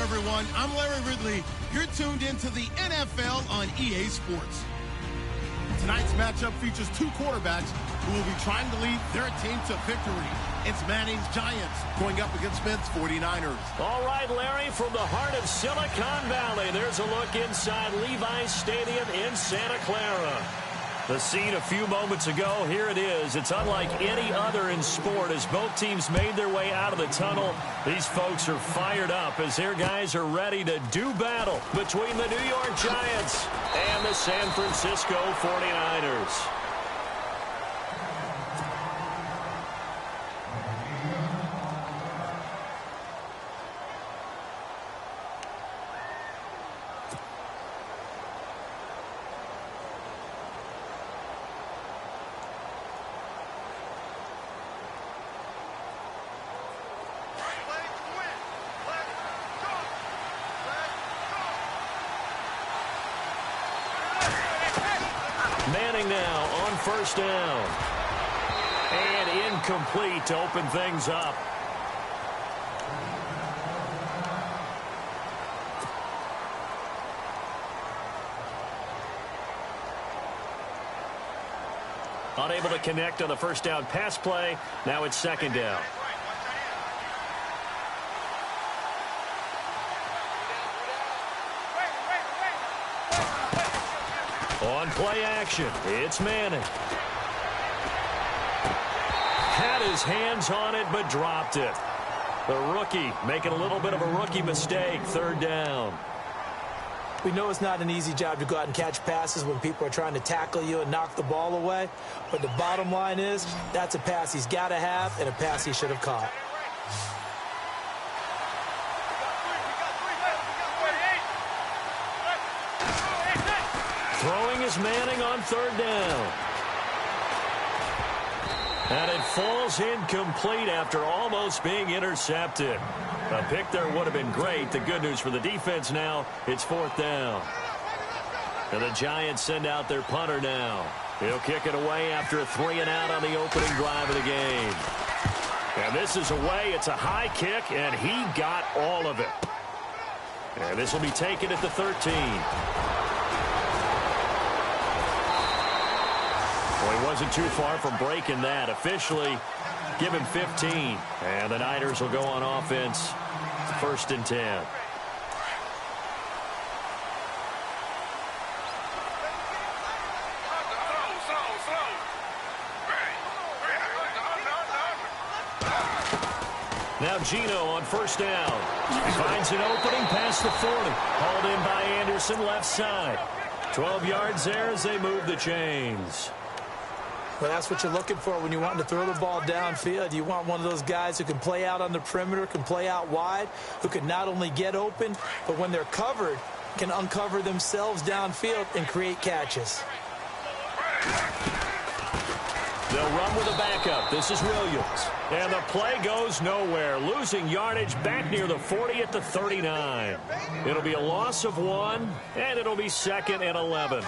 everyone. I'm Larry Ridley. You're tuned into the NFL on EA Sports. Tonight's matchup features two quarterbacks who will be trying to lead their team to victory. It's Manning's Giants going up against Smith's 49ers. All right, Larry, from the heart of Silicon Valley, there's a look inside Levi's Stadium in Santa Clara. The scene a few moments ago, here it is. It's unlike any other in sport as both teams made their way out of the tunnel. These folks are fired up as their guys are ready to do battle between the New York Giants and the San Francisco 49ers. Manning now on first down. And incomplete to open things up. Unable to connect on the first down pass play. Now it's second down. On play action, it's Manning. Had his hands on it, but dropped it. The rookie making a little bit of a rookie mistake, third down. We know it's not an easy job to go out and catch passes when people are trying to tackle you and knock the ball away. But the bottom line is, that's a pass he's got to have and a pass he should have caught. Throwing is Manning on third down. And it falls incomplete after almost being intercepted. A pick there would have been great. The good news for the defense now, it's fourth down. And the Giants send out their punter now. He'll kick it away after a 3-and-out on the opening drive of the game. And this is away. It's a high kick, and he got all of it. And this will be taken at the 13. Well, he wasn't too far from breaking that. Officially, give him 15. And the Niners will go on offense, first and 10. Now Gino on first down. He finds an opening past the 40. Hauled in by Anderson, left side. 12 yards there as they move the chains. Well, that's what you're looking for when you want to throw the ball downfield. You want one of those guys who can play out on the perimeter, can play out wide, who can not only get open, but when they're covered, can uncover themselves downfield and create catches. They'll run with a backup. This is Williams. And the play goes nowhere. Losing yardage back near the 40 at the 39. It'll be a loss of 1, and it'll be second and 11.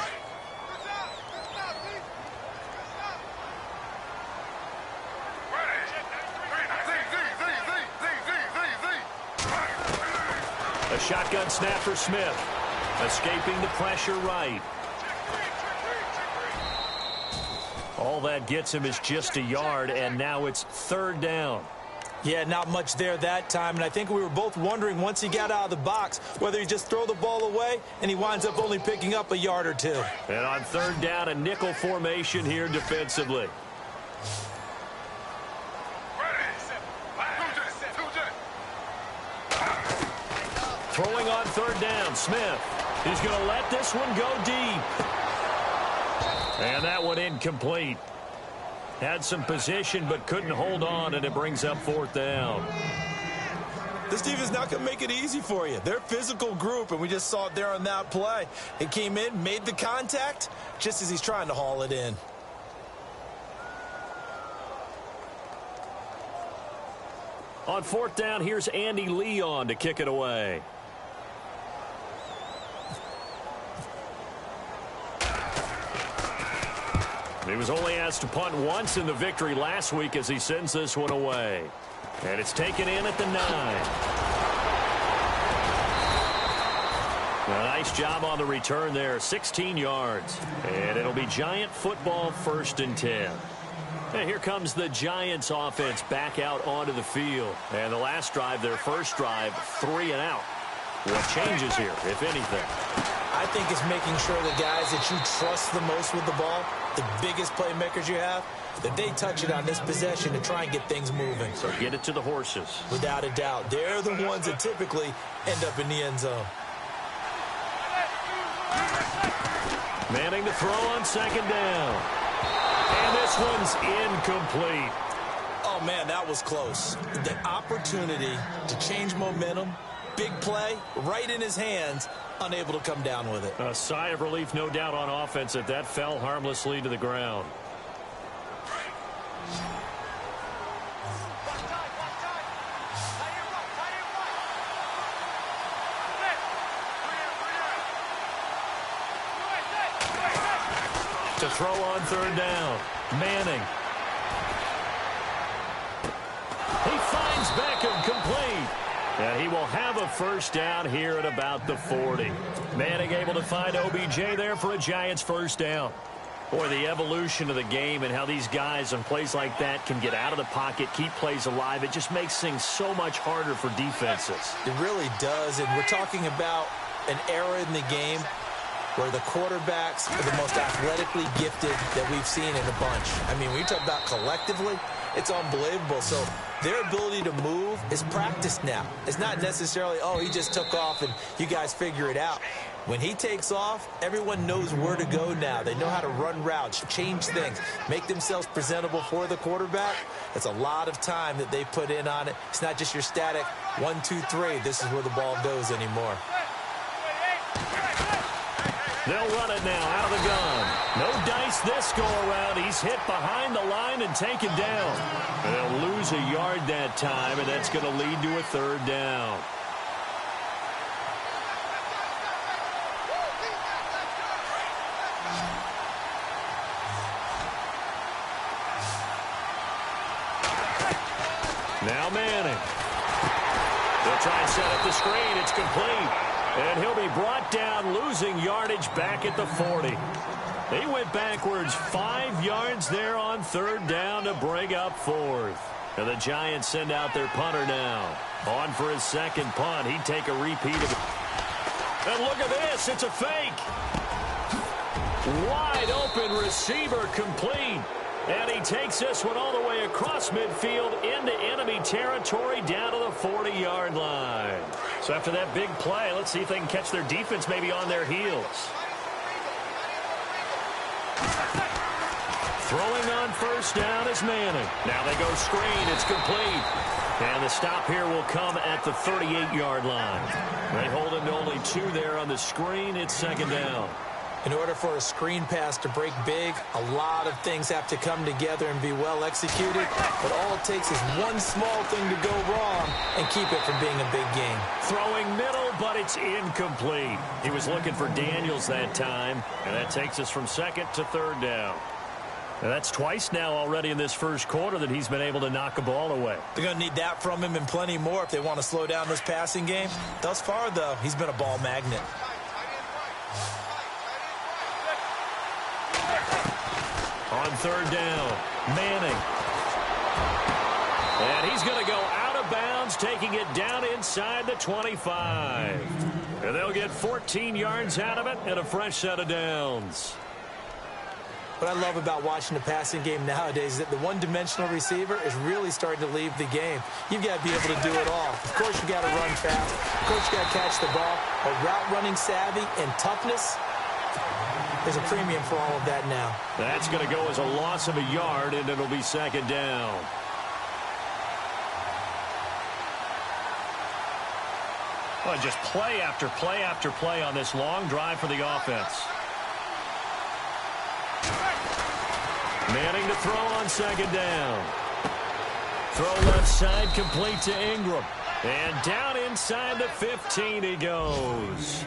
A shotgun snap for Smith. Escaping the pressure right. All that gets him is just a yard, and now it's third down. Yeah, not much there that time, and I think we were both wondering once he got out of the box whether he just throw the ball away, and he winds up only picking up a yard or two. And on third down, a nickel formation here defensively. Throwing on third down, Smith. He's going to let this one go deep. And that one incomplete. Had some position but couldn't hold on, and it brings up fourth down. This team is not going to make it easy for you. They're a physical group, and we just saw it there on that play. He came in, made the contact, just as he's trying to haul it in. On fourth down, here's Andy Leon to kick it away. He was only asked to punt once in the victory last week as he sends this one away. And it's taken in at the 9. Nice job on the return there, 16 yards. And it'll be Giant football, 1st and 10. And here comes the Giants offense back out onto the field. And the last drive, their first drive, 3 and out. What changes here, if anything? I think it's making sure the guys that you trust the most with the ball, the biggest playmakers you have, that they touch it on this possession to try and get things moving. So get it to the horses. Without a doubt. They're the ones that typically end up in the end zone. Manning to throw on 2nd down. And this one's incomplete. Oh, man, that was close. The opportunity to change momentum, big play, right in his hands, unable to come down with it. A sigh of relief, no doubt, on offense that fell harmlessly to the ground. To throw on 3rd down, Manning. He finds Beckham, complete. And he will have a 1st down here at about the 40. Manning able to find OBJ there for a Giants 1st down. Boy, the evolution of the game and how these guys on plays like that can get out of the pocket, keep plays alive, it just makes things so much harder for defenses. It really does, and we're talking about an era in the game where the quarterbacks are the most athletically gifted that we've seen in a bunch. I mean, when you talk about collectively, it's unbelievable. So their ability to move is practiced now. It's not necessarily, oh, he just took off and you guys figure it out. When he takes off, everyone knows where to go now. They know how to run routes, change things, make themselves presentable for the quarterback. It's a lot of time that they put in on it. It's not just your static 1, 2, 3. This is where the ball goes anymore. They'll run it now out of the gun. No dice this go-around. He's hit behind the line and taken down. They'll lose a yard that time, and that's going to lead to a 3rd down. Now Manning. They'll try and set up the screen. It's complete. And he'll be brought down, losing yardage back at the 40. He went backwards 5 yards there on 3rd down to bring up 4th. And the Giants send out their punter now. On for his 2nd punt. He'd take a repeat of it. And look at this. It's a fake. Wide open receiver, complete. And he takes this one all the way across midfield into enemy territory down to the 40-yard line. So after that big play, let's see if they can catch their defense maybe on their heels. Throwing on 1st down is Manning. Now they go screen. It's complete. And the stop here will come at the 38-yard line. They hold him to only 2 there on the screen. It's 2nd down. In order for a screen pass to break big, a lot of things have to come together and be well executed. But all it takes is one small thing to go wrong and keep it from being a big game. Throwing middle, but it's incomplete. He was looking for Daniels that time, and that takes us from 2nd to 3rd down. And that's twice now already in this 1st quarter that he's been able to knock a ball away. They're going to need that from him and plenty more if they want to slow down this passing game. Thus far, though, he's been a ball magnet. On 3rd down, Manning. And he's going to go out of bounds, taking it down inside the 25. And they'll get 14 yards out of it and a fresh set of downs. What I love about watching the passing game nowadays is that the one-dimensional receiver is really starting to leave the game. You've got to be able to do it all. Of course, you got to run fast. Of course, you got to catch the ball. But route running savvy and toughness, there's a premium for all of that now. That's going to go as a loss of a yard, and it'll be 2nd down. Well, just play after play after play on this long drive for the offense. Manning to throw on 2nd down. Throw left side, complete to Ingram. And down inside the 15 he goes.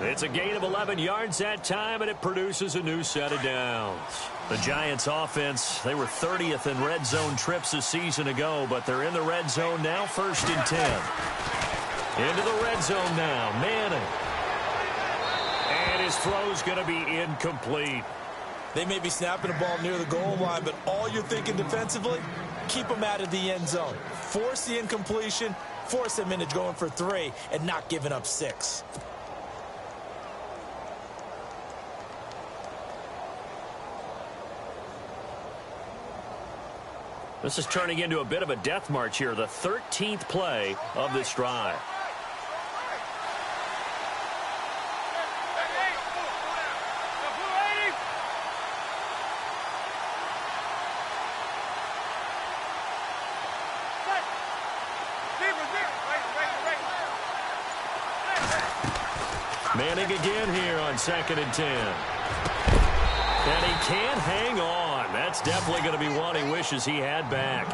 It's a gain of 11 yards that time, and it produces a new set of downs. The Giants offense, they were 30th in red zone trips a season ago, but they're in the red zone now, 1st and 10. Into the red zone now, Manning. And his throw's going to be incomplete. They may be snapping the ball near the goal line, but all you're thinking defensively, keep them out of the end zone. Force the incompletion, force them into going for 3, and not giving up 6. This is turning into a bit of a death march here, the 13th play of this drive. Manning again here on 2nd and 10. And he can't hang on. That's definitely going to be one he wishes he had back.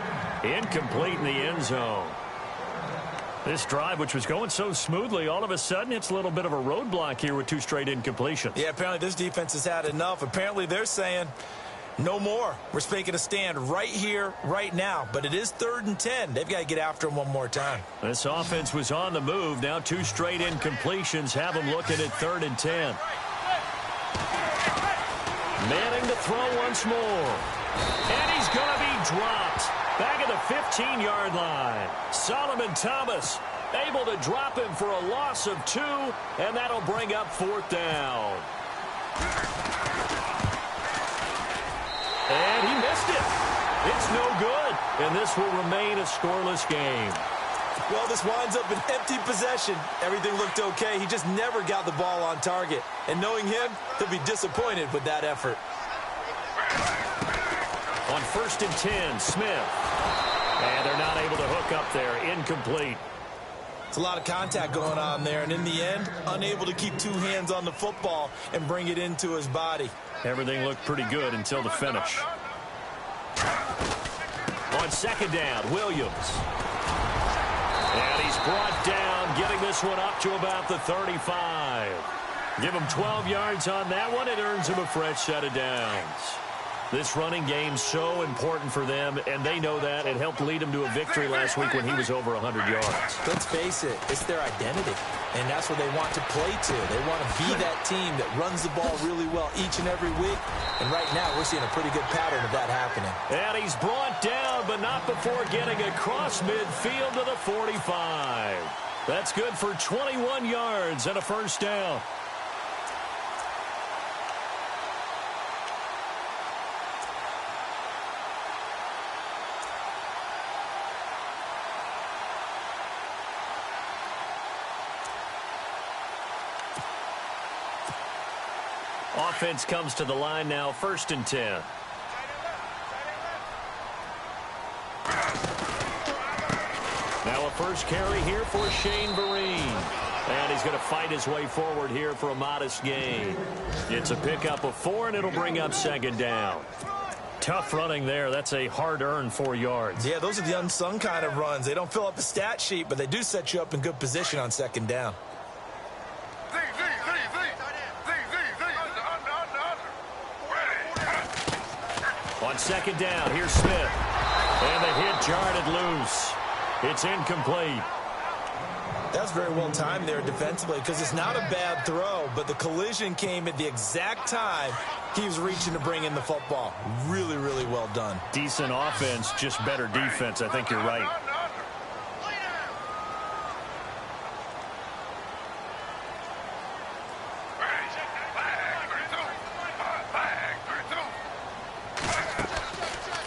Incomplete in the end zone. This drive, which was going so smoothly, all of a sudden it's a little bit of a roadblock here with 2 straight incompletions. Yeah, apparently this defense has had enough. Apparently they're saying, no more. We're making a stand right here, right now. But it is 3rd and 10. They've got to get after him one more time. This offense was on the move. Now 2 straight incompletions have them looking at 3rd and 10. Manning to throw once more. And he's going to be dropped. Back at the 15-yard line. Solomon Thomas able to drop him for a loss of 2, and that'll bring up 4th down. And he missed it. It's no good. And this will remain a scoreless game. Well, this winds up an empty possession. Everything looked okay. He just never got the ball on target. And knowing him, he'll be disappointed with that effort. On 1st and 10, Smith. And they're not able to hook up there. Incomplete. It's a lot of contact going on there. And in the end, unable to keep 2 hands on the football and bring it into his body. Everything looked pretty good until the finish. On 2nd down, Williams. And he's brought down, getting this one up to about the 35. Give him 12 yards on that one. It earns him a fresh set of downs. This running game's so important for them, and they know that. It helped lead him to a victory last week when he was over 100 yards. Let's face it, it's their identity, and that's what they want to play to. They want to be that team that runs the ball really well each and every week, and right now we're seeing a pretty good pattern of that happening. And he's brought down, but not before getting across midfield to the 45. That's good for 21 yards and a first down. Offense comes to the line now, 1st and 10. Now a first carry here for Shane Vereen. And he's going to fight his way forward here for a modest gain. It's a pickup of 4, and it'll bring up 2nd down. Tough running there. That's a hard-earned 4 yards. Yeah, those are the unsung kind of runs. They don't fill up the stat sheet, but they do set you up in good position on 2nd down. On 2nd down, here's Smith. And the hit jarred loose. It's incomplete. That's very well timed there defensively because it's not a bad throw, but the collision came at the exact time he was reaching to bring in the football. Really, really well done. Decent offense, just better defense. I think you're right.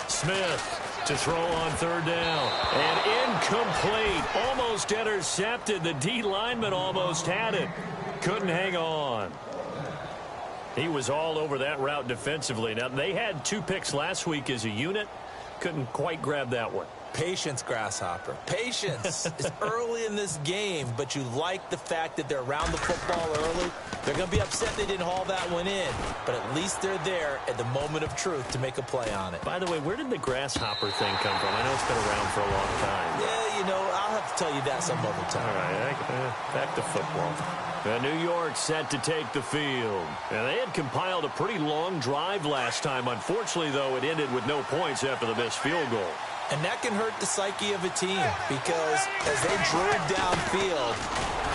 Smith to throw on 3rd down. And incomplete. Almost intercepted. The D lineman almost had it. Couldn't hang on. He was all over that route defensively. Now, they had 2 picks last week as a unit. Couldn't quite grab that one. Patience, Grasshopper. Patience. It's early in this game, but you like the fact that they're around the football early. They're going to be upset they didn't haul that one in, but at least they're there at the moment of truth to make a play on it. By the way, where did the grasshopper thing come from? I know it's been around for a long time. Yeah, you know, I'll have to tell you that some other time. All right, back to football. New York set to take the field. And they had compiled a pretty long drive last time. Unfortunately, though, it ended with no points after the missed field goal. And that can hurt the psyche of a team because as they drove downfield,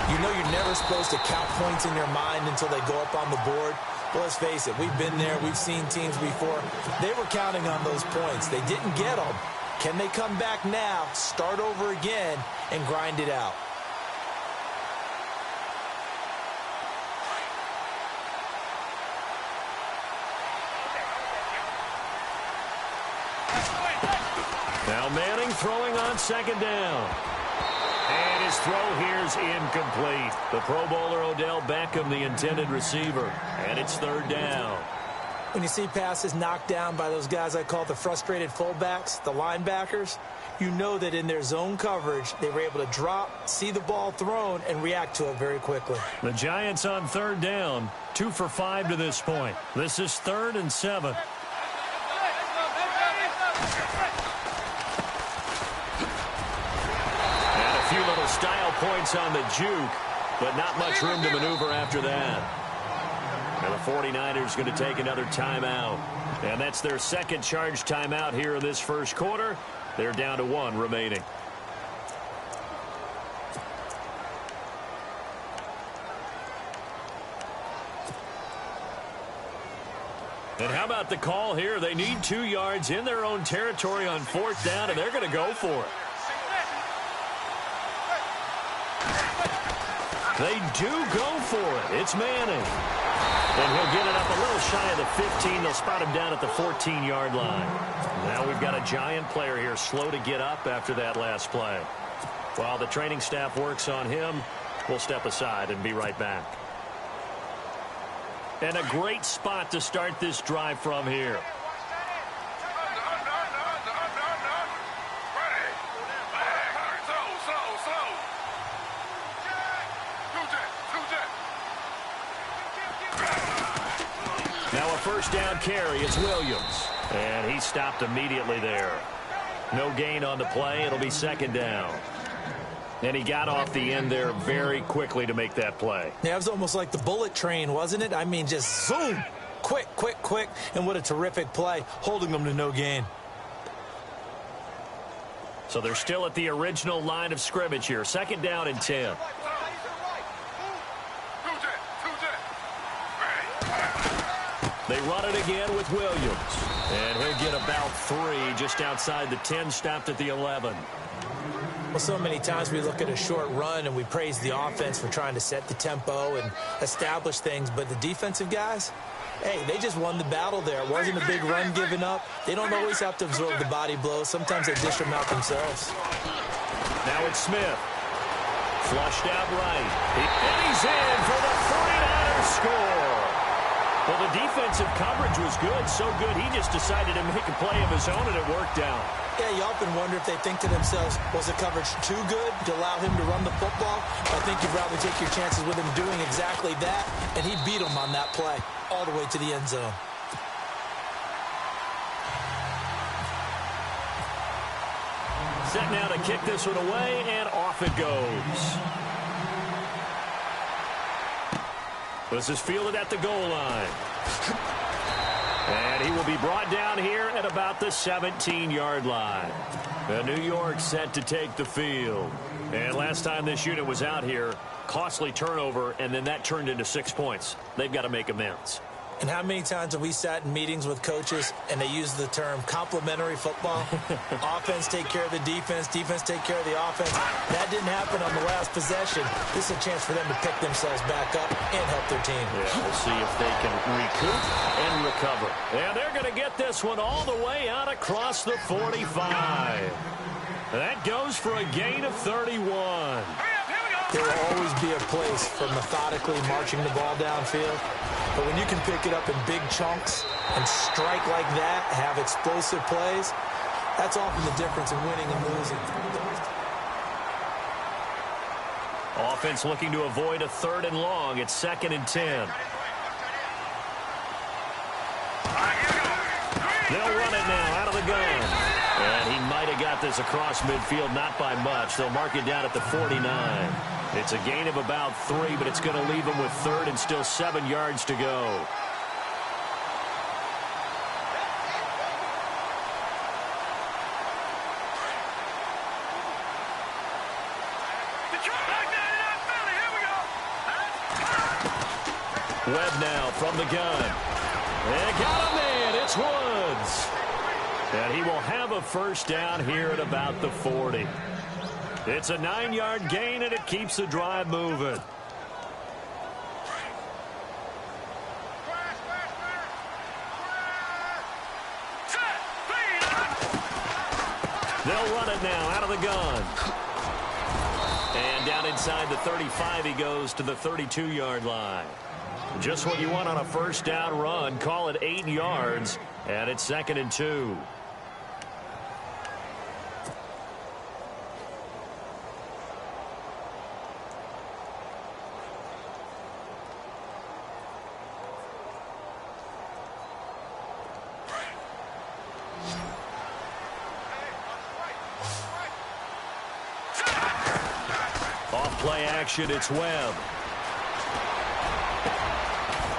You know you're never supposed to count points in your mind until they go up on the board. But let's face it, we've been there. We've seen teams before. They were counting on those points. They didn't get them. Can they come back now, start over again, and grind it out? Now Manning throwing on second down. And his throw here's incomplete. The Pro Bowler Odell Beckham, the intended receiver. And it's third down. When you see passes knocked down by those guys I call the frustrated fullbacks, the linebackers, you know that in their zone coverage, they were able to drop, see the ball thrown, and react to it very quickly. The Giants on third down, 2 for 5 to this point. This is 3rd and 7. Few little style points on the juke, but not much room to maneuver after that. And the 49ers going to take another timeout. And that's their second charge timeout here in this first quarter. They're down to 1 remaining. And how about the call here? They need 2 yards in their own territory on 4th down, and they're going to go for it. They do go for it. It's Manning. And he'll get it up a little shy of the 15. They'll spot him down at the 14-yard line. Now we've got a Giant player here slow to get up after that last play. While the training staff works on him, we'll step aside and be right back. And a great spot to start this drive from here. Now a first down carry. It's Williams. And he stopped immediately there. No gain on the play. It'll be second down. And he got off the end there very quickly to make that play. Yeah, it was almost like the bullet train, wasn't it? I mean, just zoom. Quick, quick, quick. And what a terrific play, holding them to no gain. So they're still at the original line of scrimmage here. Second down and 10. They run it again with Williams. And he'll get about 3 just outside the 10, stopped at the 11. Well, so many times we look at a short run and we praise the offense for trying to set the tempo and establish things. But the defensive guys, hey, they just won the battle there. It wasn't a big run given up. They don't always have to absorb the body blows. Sometimes they dish them out themselves. Now it's Smith. Flushed out right. And he's in for the 49ers score. Well, the defensive coverage was good, so good he just decided to make a play of his own, and it worked out. Yeah, you often wonder if they think to themselves, was the coverage too good to allow him to run the football? I think you'd rather take your chances with him doing exactly that, and he beat him on that play all the way to the end zone. Set now to kick this one away, and off it goes. This is fielded at the goal line. And he will be brought down here at about the 17-yard line. New York set to take the field. And last time this unit was out here, costly turnover, and then that turned into 6 points. They've got to make amends. And how many times have we sat in meetings with coaches and they use the term complementary football? Offense take care of the defense, defense take care of the offense. That didn't happen on the last possession. This is a chance for them to pick themselves back up and help their team. Yeah, we'll see if they can recoup and recover. And they're going to get this one all the way out across the 45. That goes for a gain of 31. There will always be a place for methodically marching the ball downfield. But when you can pick it up in big chunks and strike like that, have explosive plays, that's often the difference in winning and losing. Offense looking to avoid a 3rd and long. It's 2nd and 10. They'll run it now out of the gun. And he might have got this across midfield, not by much. They'll mark it down at the 49. It's a gain of about 3, but it's going to leave them with 3rd and still 7 yards to go. Webb now from the gun. They got him in. It's Woods. And he will have a first down here at about the 40. It's a 9-yard gain, and it keeps the drive moving. They'll run it now out of the gun. And down inside the 35, he goes to the 32-yard line. Just what you want on a first down run. Call it 8 yards, and it's 2nd and 2. Play action, it's Webb.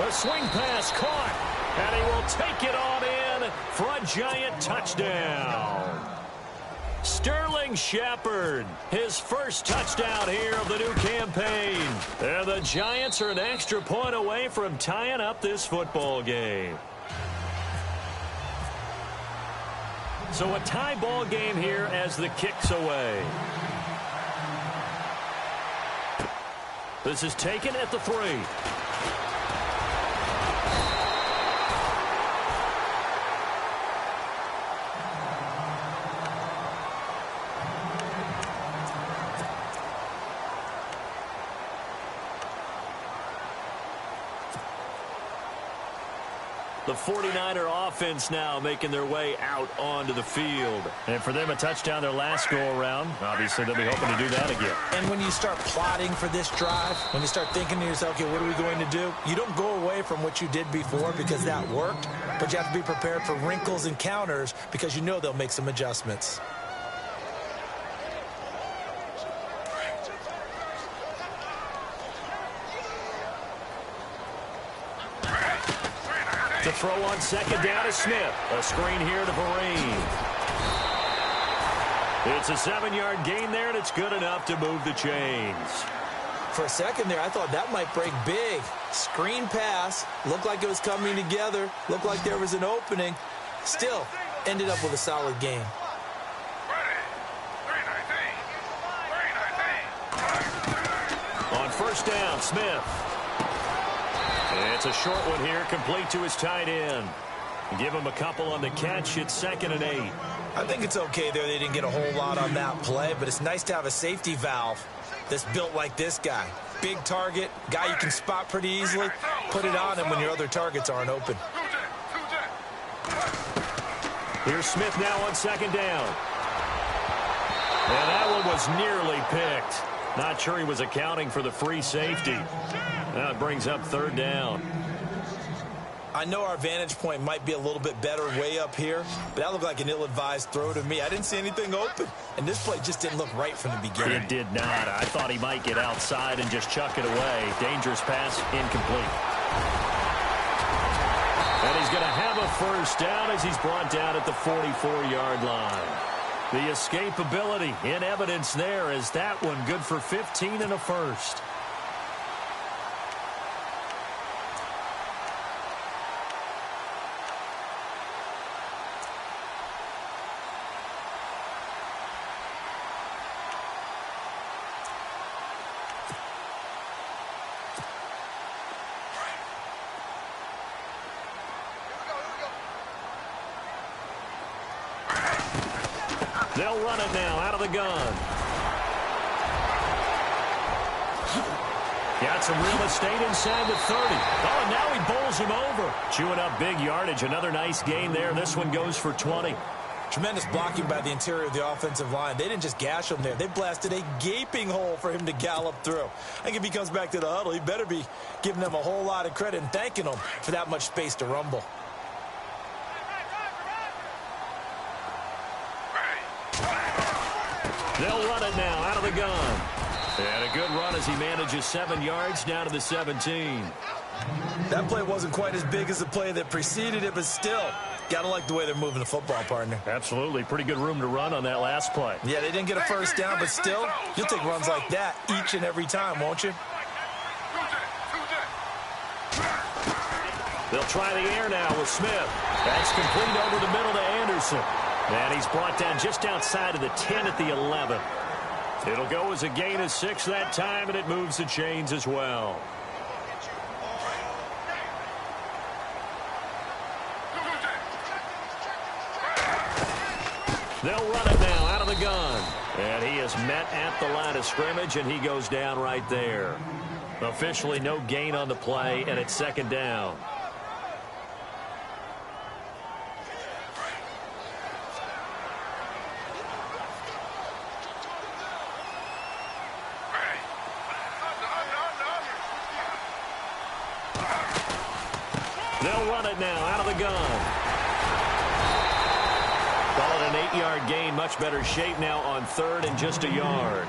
A swing pass caught, and he will take it on in for a Giant touchdown. Sterling Shepard, his first touchdown here of the new campaign. And the Giants are an extra point away from tying up this football game. So a tie ball game here as the kick's away. This is taken at the 3. The 49er offense now making their way out onto the field. And for them, a touchdown their last go-around. Obviously, they'll be hoping to do that again. And when you start plotting for this drive, when you start thinking to yourself, okay, what are we going to do? You don't go away from what you did before because that worked, but you have to be prepared for wrinkles and counters because you know they'll make some adjustments. To throw on second down to Smith. A screen here to Vereen. It's a 7-yard gain there, and it's good enough to move the chains. For a second there, I thought that might break big. Screen pass. Looked like it was coming together. Looked like there was an opening. Still, ended up with a solid game. On first down, Smith. It's a short one here, complete to his tight end. Give him a couple on the catch. It's 2nd and 8. I think it's okay there. They didn't get a whole lot on that play, but it's nice to have a safety valve that's built like this guy. Big target, guy you can spot pretty easily. Put it on him when your other targets aren't open. Here's Smith now on second down. And that one was nearly picked. Not sure he was accounting for the free safety. Now it brings up 3rd down. I know our vantage point might be a little bit better way up here, but that looked like an ill-advised throw to me. I didn't see anything open, and this play just didn't look right from the beginning. It did not. I thought he might get outside and just chuck it away. Dangerous pass, incomplete. And he's going to have a first down as he's brought down at the 44-yard line. The escapability in evidence there as that one good for 15 and a first. They'll run it now out of the gun. Got some real estate inside the 30. Oh, and now he bowls him over. Chewing up big yardage. Another nice gain there. This one goes for 20. Tremendous blocking by the interior of the offensive line. They didn't just gash him there. They blasted a gaping hole for him to gallop through. I think if he comes back to the huddle, he better be giving them a whole lot of credit and thanking them for that much space to rumble. They'll run it now out of the gun. And a good run as he manages 7 yards down to the 17. That play wasn't quite as big as the play that preceded it, but still, got to like the way they're moving the football, partner. Absolutely. Pretty good room to run on that last play. Yeah, they didn't get a first down, but still, you'll take runs like that each and every time, won't you? They'll try the air now with Smith. That's complete over the middle to Anderson. And he's brought down just outside of the 10 at the 11. It'll go as a gain of 6 that time, and it moves the chains as well. They'll run it now out of the gun. And he is met at the line of scrimmage, and he goes down right there. Officially no gain on the play, and it's second down. They'll run it now out of the gun. Call it an 8-yard gain. Much better shape now on third and just a yard.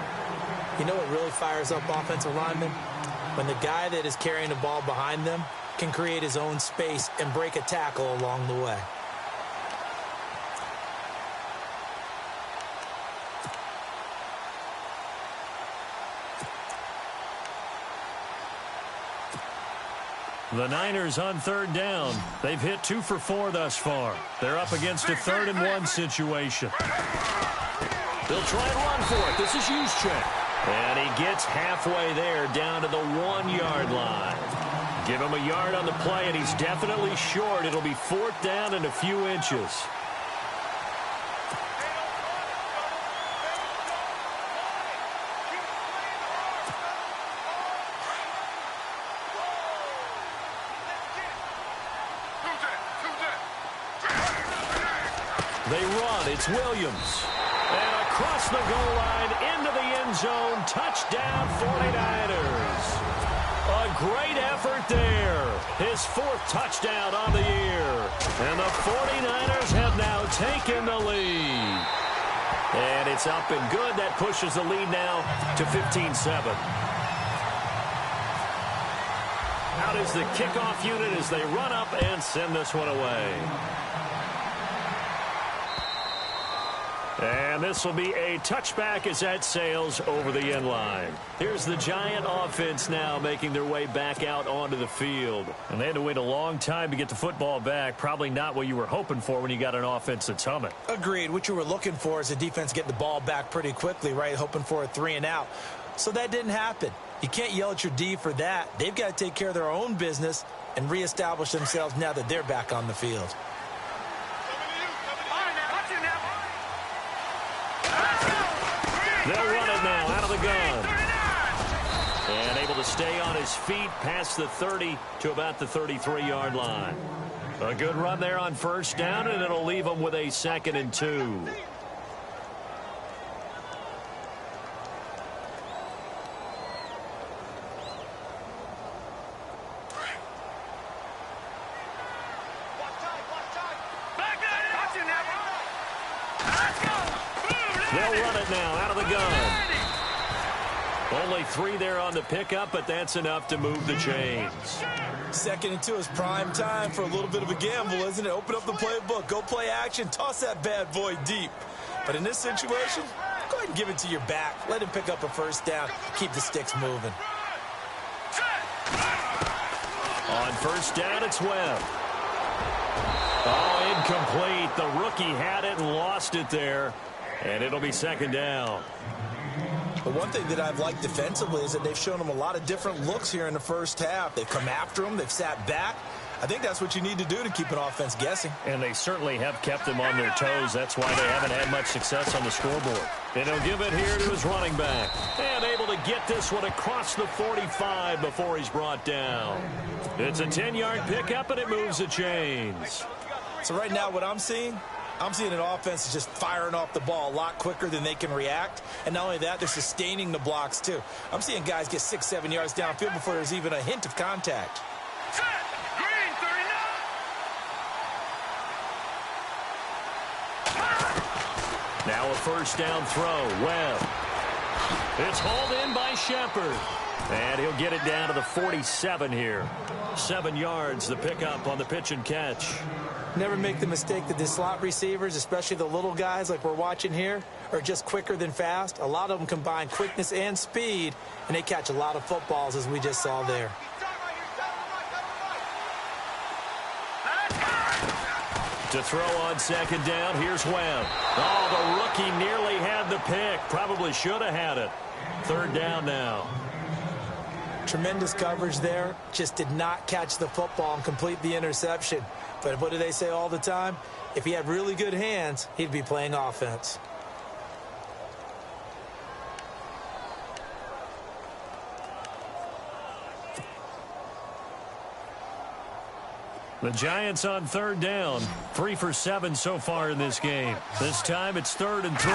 You know what really fires up offensive linemen? When the guy that is carrying the ball behind them can create his own space and break a tackle along the way. The Niners on third down. They've hit 2 for 4 thus far. They're up against a 3rd and 1 situation. They'll try and run for it. This is Juszczyk. And he gets halfway there down to the 1-yard line. Give him a yard on the play, and he's definitely short. It'll be 4th down and a few inches. They run. It's Williams. And across the goal line into the end zone. Touchdown 49ers. A great effort there. His 4th touchdown on the year. And the 49ers have now taken the lead. And it's up and good. That pushes the lead now to 15-7. Out is the kickoff unit as they run up and send this one away. And this will be a touchback as that sails over the end line. Here's the Giant offense now making their way back out onto the field. And they had to wait a long time to get the football back. Probably not what you were hoping for when you got an offense that's humming. Agreed. What you were looking for is the defense getting the ball back pretty quickly, right? Hoping for a 3 and out. So that didn't happen. You can't yell at your D for that. They've got to take care of their own business and reestablish themselves now that they're back on the field. They'll run it now out of the gun. And able to stay on his feet past the 30 to about the 33-yard line. A good run there on first down, and it'll leave them with a 2nd and 2. They'll run it now out of the gun. Only 3 there on the pickup, but that's enough to move the chains. 2nd and 2 is prime time for a little bit of a gamble, isn't it? Open up the playbook, go play action, toss that bad boy deep. But in this situation, go ahead and give it to your back. Let him pick up a first down. Keep the sticks moving. On first down, it's Webb. Oh, incomplete. The rookie had it and lost it there. And it'll be 2nd down. The one thing that I've liked defensively is that they've shown him a lot of different looks here in the first half. They've come after him. They've sat back. I think that's what you need to do to keep an offense guessing. And they certainly have kept them on their toes. That's why they haven't had much success on the scoreboard. And he'll give it here to his running back. And able to get this one across the 45 before he's brought down. It's a 10-yard pickup, and it moves the chains. So right now what I'm seeing an offense that's just firing off the ball a lot quicker than they can react. And not only that, they're sustaining the blocks, too. I'm seeing guys get 6-7 yards downfield before there's even a hint of contact. Now a first down throw. Webb. It's hauled in by Shepard. And he'll get it down to the 47 here. 7 yards, the pickup on the pitch and catch. Never make the mistake that the slot receivers, especially the little guys like we're watching here, are just quicker than fast. A lot of them combine quickness and speed, and they catch a lot of footballs, as we just saw there. To throw on second down, here's Webb. Oh, the rookie nearly had the pick. Probably should have had it. Third down now. Tremendous coverage there. Just did not catch the football and complete the interception. But what do they say all the time? If he had really good hands, he'd be playing offense. The Giants on third down. 3 for 7 so far in this game. This time it's 3rd and 3.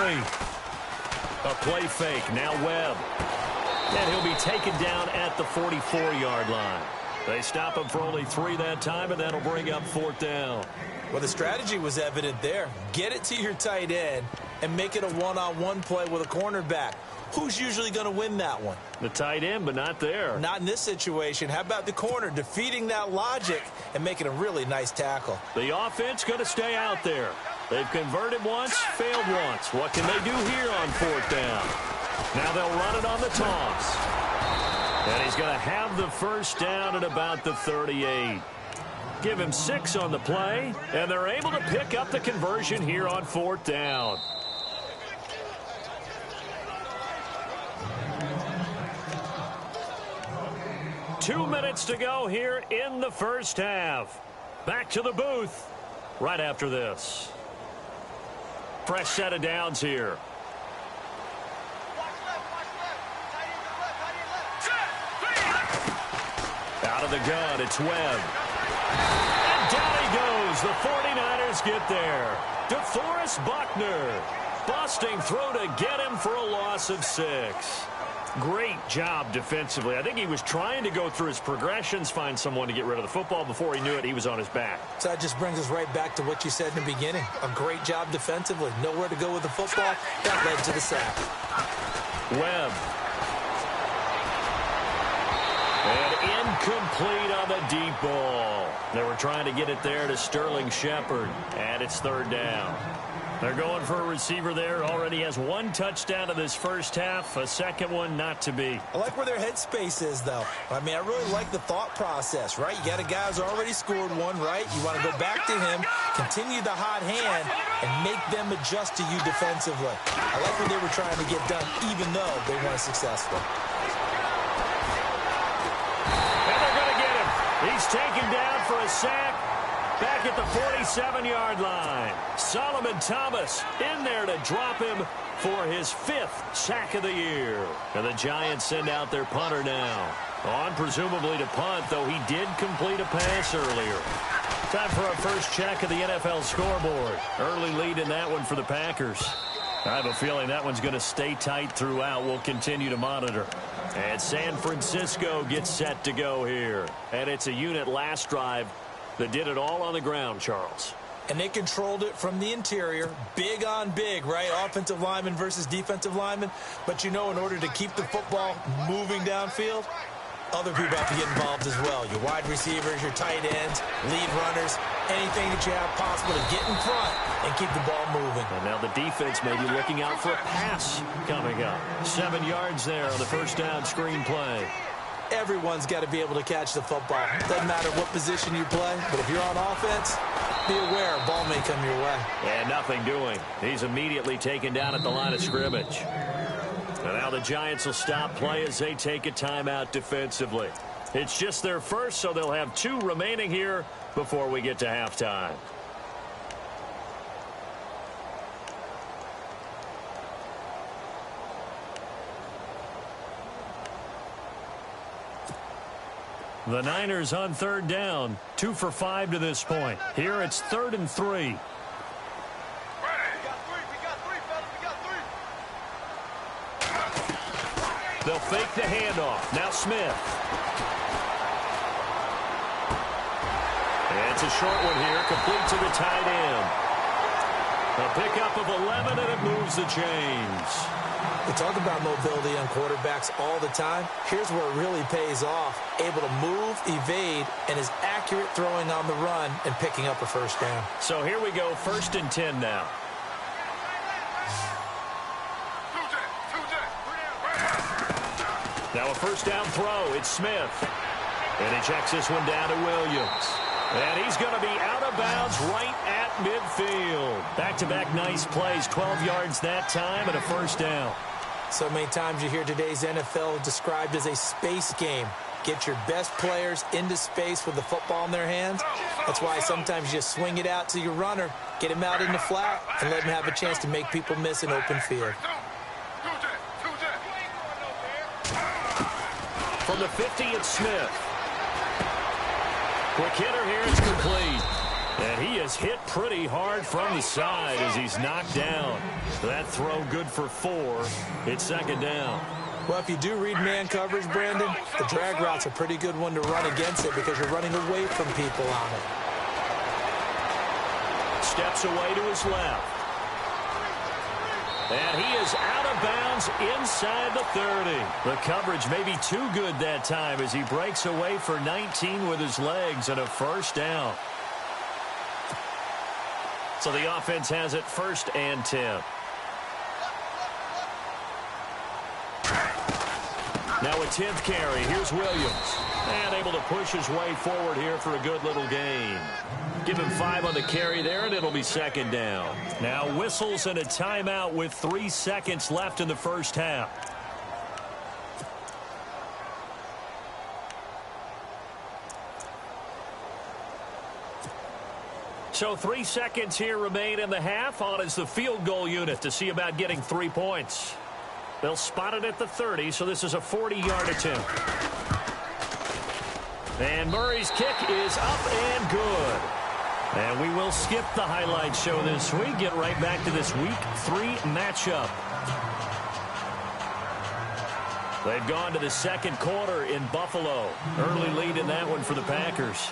A play fake. Now Webb. And he'll be taken down at the 44-yard line. They stop him for only 3 that time, and that'll bring up 4th down. Well, the strategy was evident there. Get it to your tight end and make it a one-on-one play with a cornerback. Who's usually going to win that one? The tight end, but not there. Not in this situation. How about the corner defeating that logic and making a really nice tackle? The offense going to stay out there. They've converted once, failed once. What can they do here on 4th down? Now they'll run it on the toss. And he's going to have the first down at about the 38. Give him 6 on the play, and they're able to pick up the conversion here on 4th down. Two minutes to go here in the first half. Back to the booth right after this. Fresh set of downs here. Out of the gun, it's Webb. And down he goes. The 49ers get there. DeForest Buckner busting through to get him for a loss of 6. Great job defensively. I think he was trying to go through his progressions, find someone to get rid of the football. Before he knew it, he was on his back. So that just brings us right back to what you said in the beginning. A great job defensively. Nowhere to go with the football. That led to the sack. Webb. And incomplete on the deep ball. They were trying to get it there to Sterling Shepard. And it's 3rd down. They're going for a receiver there. Already has 1 touchdown in this first half. A second one not to be. I like where their headspace is, though. I mean, I really like the thought process, right? You got a guy who's already scored 1, right? You want to go back to him, continue the hot hand, and make them adjust to you defensively. I like what they were trying to get done, even though they weren't successful. And they're going to get him. He's taken down for a sack. Back at the 47-yard line. Solomon Thomas in there to drop him for his 5th sack of the year. And the Giants send out their punter now. On presumably to punt, though he did complete a pass earlier. Time for our first check of the NFL scoreboard. Early lead in that one for the Packers. I have a feeling that one's going to stay tight throughout. We'll continue to monitor. And San Francisco gets set to go here. And it's a unit last drive that did it all on the ground, Charles. And they controlled it from the interior. Big on big, right? Offensive lineman versus defensive lineman. But, you know, in order to keep the football moving downfield, other people have to get involved as well. Your wide receivers, your tight ends, lead runners, anything that you have possible to get in front and keep the ball moving. And now the defense may be looking out for a pass coming up. 7 yards there on the first down screen play. Everyone's got to be able to catch the football. Doesn't matter what position you play, but if you're on offense, be aware a ball may come your way. And nothing doing. He's immediately taken down at the line of scrimmage. And now the Giants will stop play as they take a timeout defensively. It's just their first, so they'll have 2 remaining here before we get to halftime. The Niners on third down, 2 for 5 to this point. Here it's 3rd and 3. They'll fake the handoff. Now Smith. And it's a short one here, complete to the tight end. A pickup of 11, and it moves the chains. We talk about mobility on quarterbacks all the time. Here's where it really pays off. Able to move, evade, and is accurate throwing on the run and picking up a first down. So here we go, 1st and 10 now. Now a first down throw. It's Smith. And he checks this one down to Williams. And he's going to be out of bounds right at midfield. Back-to-back nice plays, 12 yards that time and a first down. So many times you hear today's NFL described as a space game. Get your best players into space with the football in their hands. That's why sometimes you just swing it out to your runner, get him out in the flat, and let him have a chance to make people miss an open field. From the 50, it's Smith. Quick hitter here, it's complete. And he is hit pretty hard from the side as he's knocked down. That throw good for 4. It's second down. Well, if you do read man coverage, Brandon, the drag route's a pretty good one to run against it because you're running away from people on it. Steps away to his left. And he is out of bounds inside the 30. The coverage may be too good that time as he breaks away for 19 with his legs and a first down. So the offense has it 1st and 10. Now a 10th carry. Here's Williams. And able to push his way forward here for a good little gain. Give him 5 on the carry there, and it'll be second down. Now whistles and a timeout with 3 seconds left in the first half. So 3 seconds here remain in the half. On is the field goal unit to see about getting 3 points. They'll spot it at the 30, so this is a 40-yard attempt. And Murray's kick is up and good. And we will skip the highlight show this week. Get right back to this Week 3 matchup. They've gone to the second quarter in Buffalo. Early lead in that one for the Packers.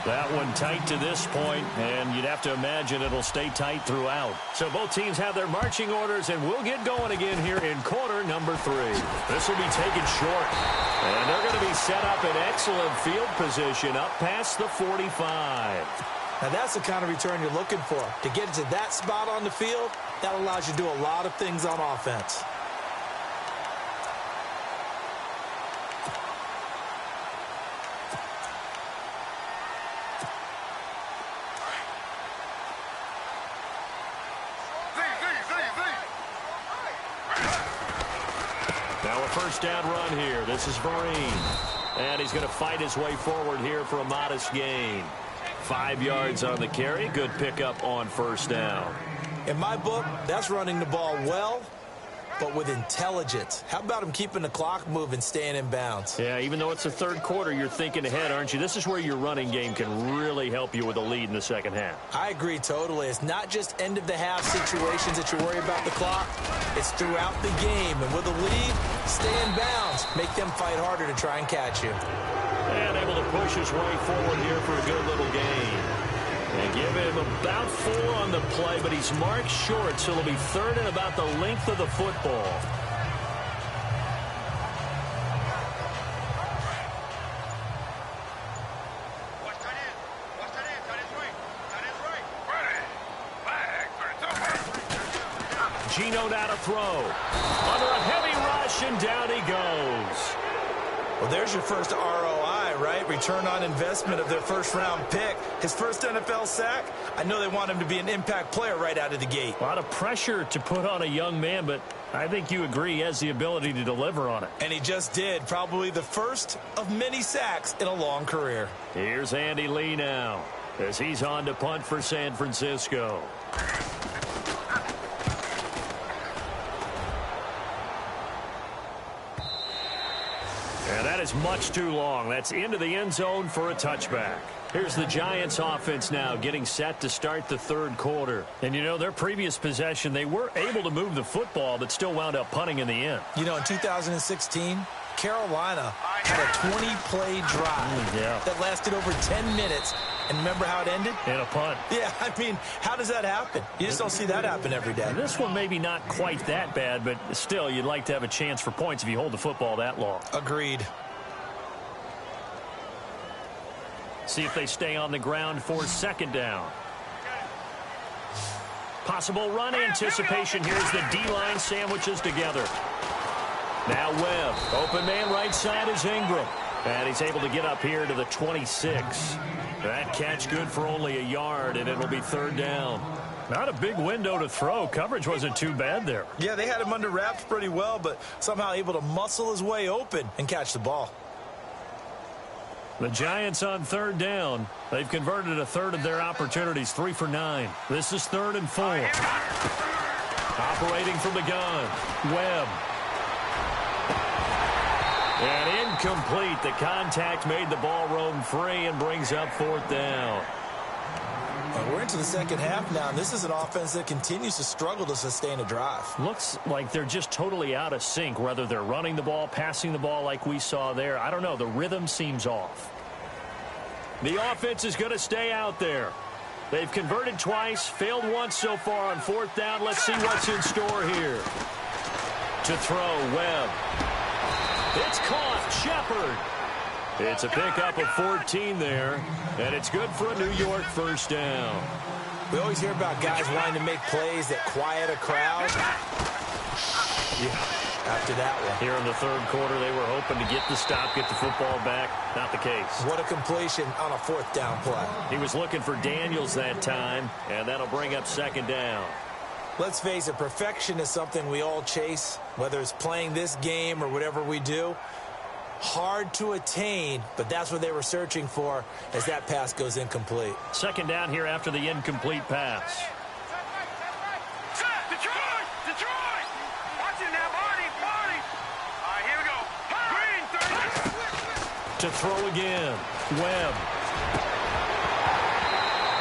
That one tight to this point, and you'd have to imagine it'll stay tight throughout. So both teams have their marching orders, and we'll get going again here in quarter number 3. This will be taken short, and they're going to be set up in excellent field position up past the 45. Now that's the kind of return you're looking for. To get to that spot on the field, that allows you to do a lot of things on offense. Now a first down run here. This is Vereen. And he's going to fight his way forward here for a modest gain. 5 yards on the carry. Good pickup on first down. In my book, that's running the ball well, but with intelligence. How about him keeping the clock moving, staying in bounds? Yeah, even though it's the third quarter, you're thinking ahead, aren't you? This is where your running game can really help you with a lead in the second half. I agree totally. It's not just end-of-the-half situations that you worry about the clock. It's throughout the game. And with a lead, stay in bounds. Make them fight harder to try and catch you. And able to push his way forward here for a good little gain. And give him about 4 on the play, but he's marked short, so it'll be third and about the length of the football. Gino now to throw. Under a heavy rush, and down he goes. Well, there's your first ROI, right? Return on investment of their first-round pick. His first NFL sack. I know they want him to be an impact player right out of the gate. A lot of pressure to put on a young man, but I think you agree he has the ability to deliver on it. And he just did. Probably the first of many sacks in a long career. Here's Andy Lee now as he's on to punt for San Francisco. And that is much too long. That's into the end zone for a touchback. Here's the Giants offense now getting set to start the third quarter. And, you know, their previous possession, they were able to move the football, but still wound up punting in the end. You know, in 2016, Carolina had a 20-play drive that lasted over 10 minutes. And remember how it ended? In a punt. Yeah, I mean, how does that happen? You just don't see that happen every day. This one maybe not quite that bad, but still, you'd like to have a chance for points if you hold the football that long. Agreed. See if they stay on the ground for second down. Possible run anticipation. Here's the D-line sandwiches together. Now Webb. Open man right side is Ingram. And he's able to get up here to the 26. That catch good for only a yard, and it'll be third down. Not a big window to throw. Coverage wasn't too bad there. Yeah, they had him under wraps pretty well, but somehow able to muscle his way open and catch the ball. The Giants on third down. They've converted a third of their opportunities, 3 for 9. This is 3rd and 4. Operating from the gun, Webb. And incomplete. The contact made the ball roam free and brings up 4th down. We're into the second half now, and this is an offense that continues to struggle to sustain a drive. Looks like they're just totally out of sync, whether they're running the ball, passing the ball like we saw there. I don't know. The rhythm seems off. The offense is going to stay out there. They've converted twice, failed once so far on 4th down. Let's see what's in store here. To throw, Webb. It's caught, Shepard. It's a pickup of 14 there, and it's good for a New York first down. We always hear about guys wanting to make plays that quiet a crowd. Yeah, after that one. Here in the third quarter, they were hoping to get the stop, get the football back. Not the case. What a completion on a 4th down play. He was looking for Daniels that time, and that'll bring up 2nd down. Let's face it, perfection is something we all chase, whether it's playing this game or whatever we do. Hard to attain, but that's what they were searching for as that pass goes incomplete. 2nd down here after the incomplete pass. Detroit! Watching now, Marty! All right, here we go. Green, 30. To throw again, Webb.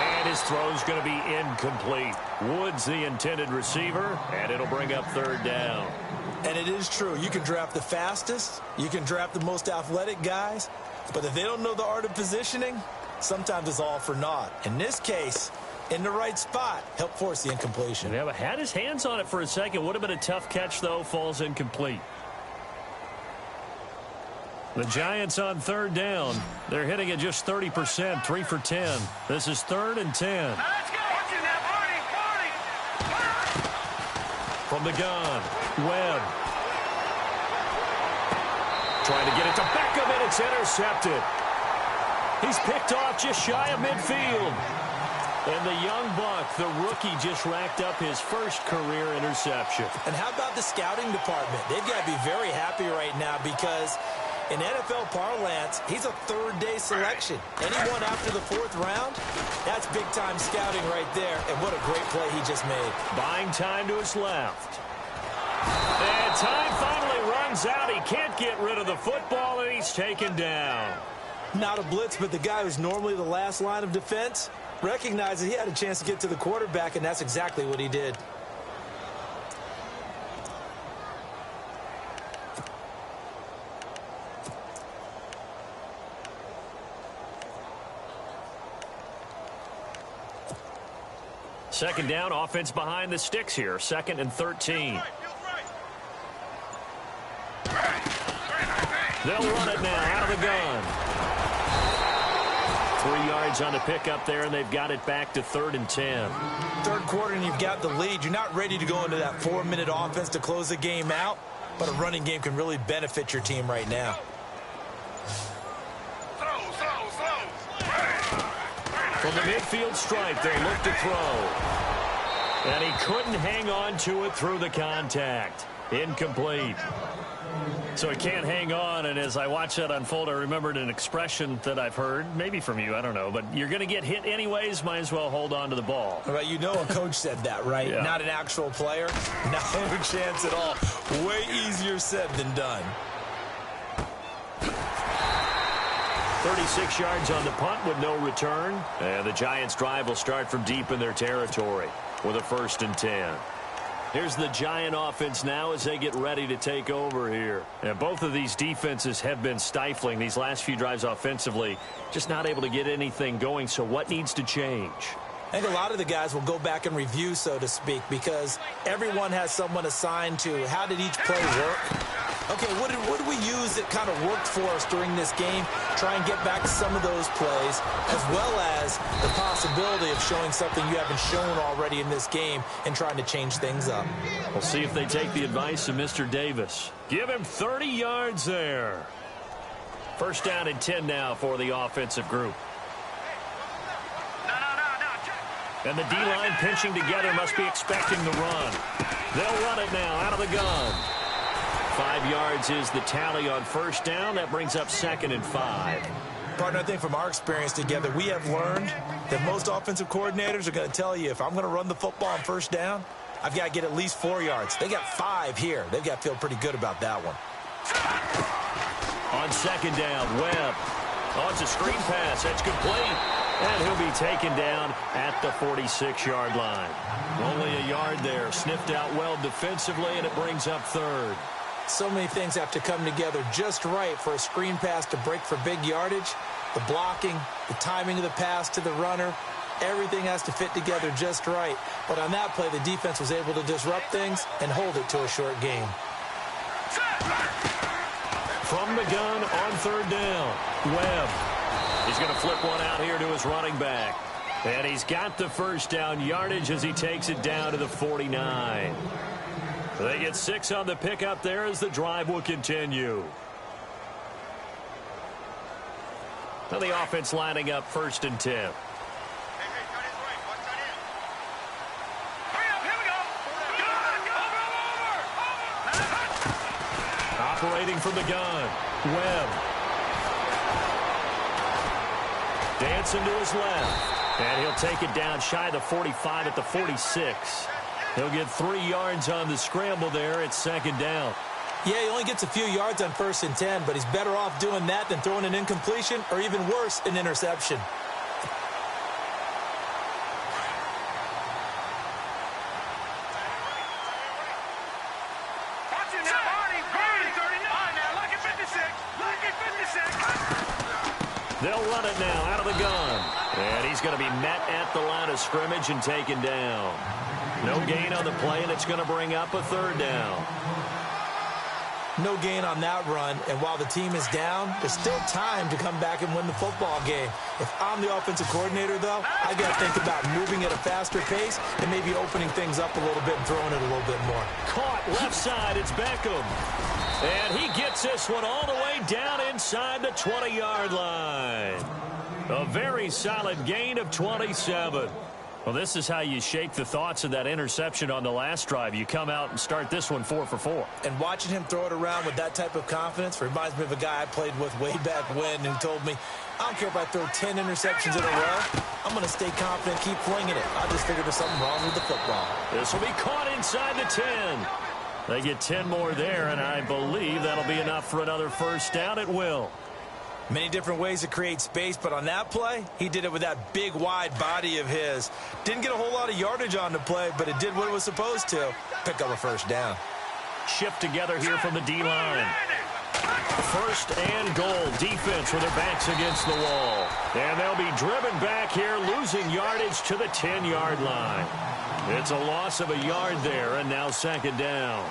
And his throw's going to be incomplete. Woods the intended receiver, and it'll bring up 3rd down. And it is true. You can draft the fastest. You can draft the most athletic guys. But if they don't know the art of positioning, sometimes it's all for naught. In this case, in the right spot, help force the incompletion. Yeah, but had his hands on it for a second. Would have been a tough catch, though. Falls incomplete. The Giants on 3rd down. They're hitting at just 30%, 3 for 10. This is 3rd and 10. Now let's go. Watching now, Marty! From the gun, Webb. Trying to get it to Beckham, and it's intercepted. He's picked off just shy of midfield. And the young buck, the rookie, just racked up his first career interception. And how about the scouting department? They've got to be very happy right now because in NFL parlance, he's a 3rd-day selection. Anyone after the 4th round, that's big-time scouting right there. And what a great play he just made. Buying time to his left. And time finally runs out. He can't get rid of the football, and he's taken down. Not a blitz, but the guy who's normally the last line of defense recognized that he had a chance to get to the quarterback, and that's exactly what he did. Second down, offense behind the sticks here. 2nd and 13. They'll run it now out of the gun. 3 yards on the pickup there, and they've got it back to 3rd and 10. Third quarter, and you've got the lead. You're not ready to go into that 4-minute offense to close the game out, but a running game can really benefit your team right now. From the midfield stripe, they look to throw. And he couldn't hang on to it through the contact. Incomplete. So he can't hang on, and as I watch that unfold, I remembered an expression that I've heard, maybe from you, I don't know, but you're going to get hit anyways, might as well hold on to the ball. Well, you know a coach said that, right? Yeah. Not an actual player. No chance at all. Way easier said than done. 36 yards on the punt with no return. And the Giants' drive will start from deep in their territory with a 1st and 10. Here's the Giant offense now as they get ready to take over here. And both of these defenses have been stifling these last few drives offensively. Just not able to get anything going. So what needs to change? I think a lot of the guys will go back and review, so to speak, because everyone has someone assigned to how did each play work. Okay, what did we use that kind of worked for us during this game? Try and get back to some of those plays, as well as the possibility of showing something you haven't shown already in this game and trying to change things up. We'll see if they take the advice of Mr. Davis. Give him 30 yards there. First down and 10 now for the offensive group. And the D-line pinching together must be expecting the run. They'll run it now out of the gun. 5 yards is the tally on first down. That brings up 2nd and 5. Partner, I think from our experience together, we have learned that most offensive coordinators are going to tell you, if I'm going to run the football on first down, I've got to get at least 4 yards. They got 5 here. They've got to feel pretty good about that one. On second down, Webb. Oh, it's a screen pass. It's complete. And he'll be taken down at the 46-yard line. Only a yard there. Sniffed out well defensively, and it brings up 3rd. So many things have to come together just right for a screen pass to break for big yardage. The blocking, the timing of the pass to the runner, everything has to fit together just right. But on that play, the defense was able to disrupt things and hold it to a short gain. From the gun on 3rd down, Webb. He's going to flip one out here to his running back. And he's got the first down yardage as he takes it down to the 49. They get 6 on the pickup there as the drive will continue. Now the offense lining up 1st and 10. Operating from the gun, Webb. Dancing to his left. And he'll take it down shy of the 45 at the 46. He'll get 3 yards on the scramble there. It's 2nd down. Yeah, he only gets a few yards on 1st and 10, but he's better off doing that than throwing an incompletion or even worse, an interception. They'll run it now out of the gun. And he's going to be met at the line of scrimmage and taken down. No gain on the play, and it's going to bring up a 3rd down. No gain on that run, and while the team is down, there's still time to come back and win the football game. If I'm the offensive coordinator, though, I got to think about moving at a faster pace and maybe opening things up a little bit and throwing it a little bit more. Caught left side, it's Beckham. And he gets this one all the way down inside the 20-yard line. A very solid gain of 27. Well, this is how you shake the thoughts of that interception on the last drive. You come out and start this one 4 for 4. And watching him throw it around with that type of confidence reminds me of a guy I played with way back when who told me, I don't care if I throw 10 interceptions in a row. I'm going to stay confident, keep flinging it. I just figured there's something wrong with the football. This will be caught inside the 10. They get 10 more there, and I believe that'll be enough for another first down. It will. Many different ways to create space, but on that play, he did it with that big, wide body of his. Didn't get a whole lot of yardage on the play, but it did what it was supposed to. Pick up a first down. Shift together here from the D-line. 1st and goal. Defense with their backs against the wall. And they'll be driven back here, losing yardage to the 10-yard line. It's a loss of a yard there, and now 2nd down.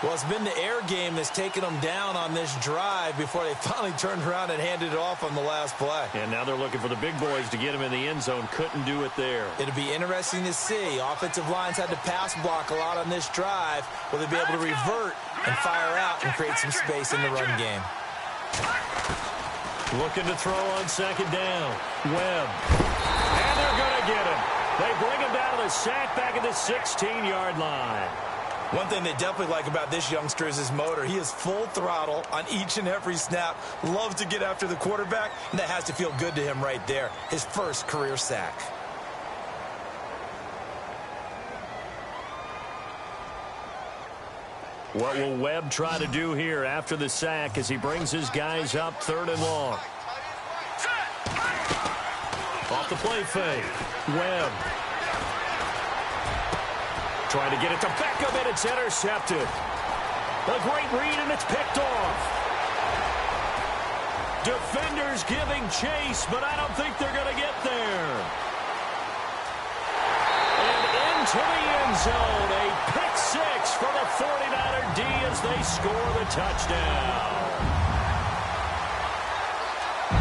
Well, it's been the air game that's taken them down on this drive before they finally turned around and handed it off on the last play. And now they're looking for the big boys to get him in the end zone. Couldn't do it there. It'll be interesting to see. Offensive lines had to pass block a lot on this drive. Will they be able to revert and fire out and create some space in the run game? Looking to throw on 2nd down. Webb. And they're going to get him. They bring him down to the sack back at the 16-yard line. One thing they definitely like about this youngster is his motor. He is full throttle on each and every snap. Loves to get after the quarterback, and that has to feel good to him right there. His first career sack. What will Webb try to do here after the sack as he brings his guys up 3rd and long? Off the play fake. Webb. Trying to get it to Beckham, and it's intercepted. A great read, and it's picked off. Defenders giving chase, but I don't think they're going to get there. And into the end zone, a pick 6 for the 49er D as they score the touchdown.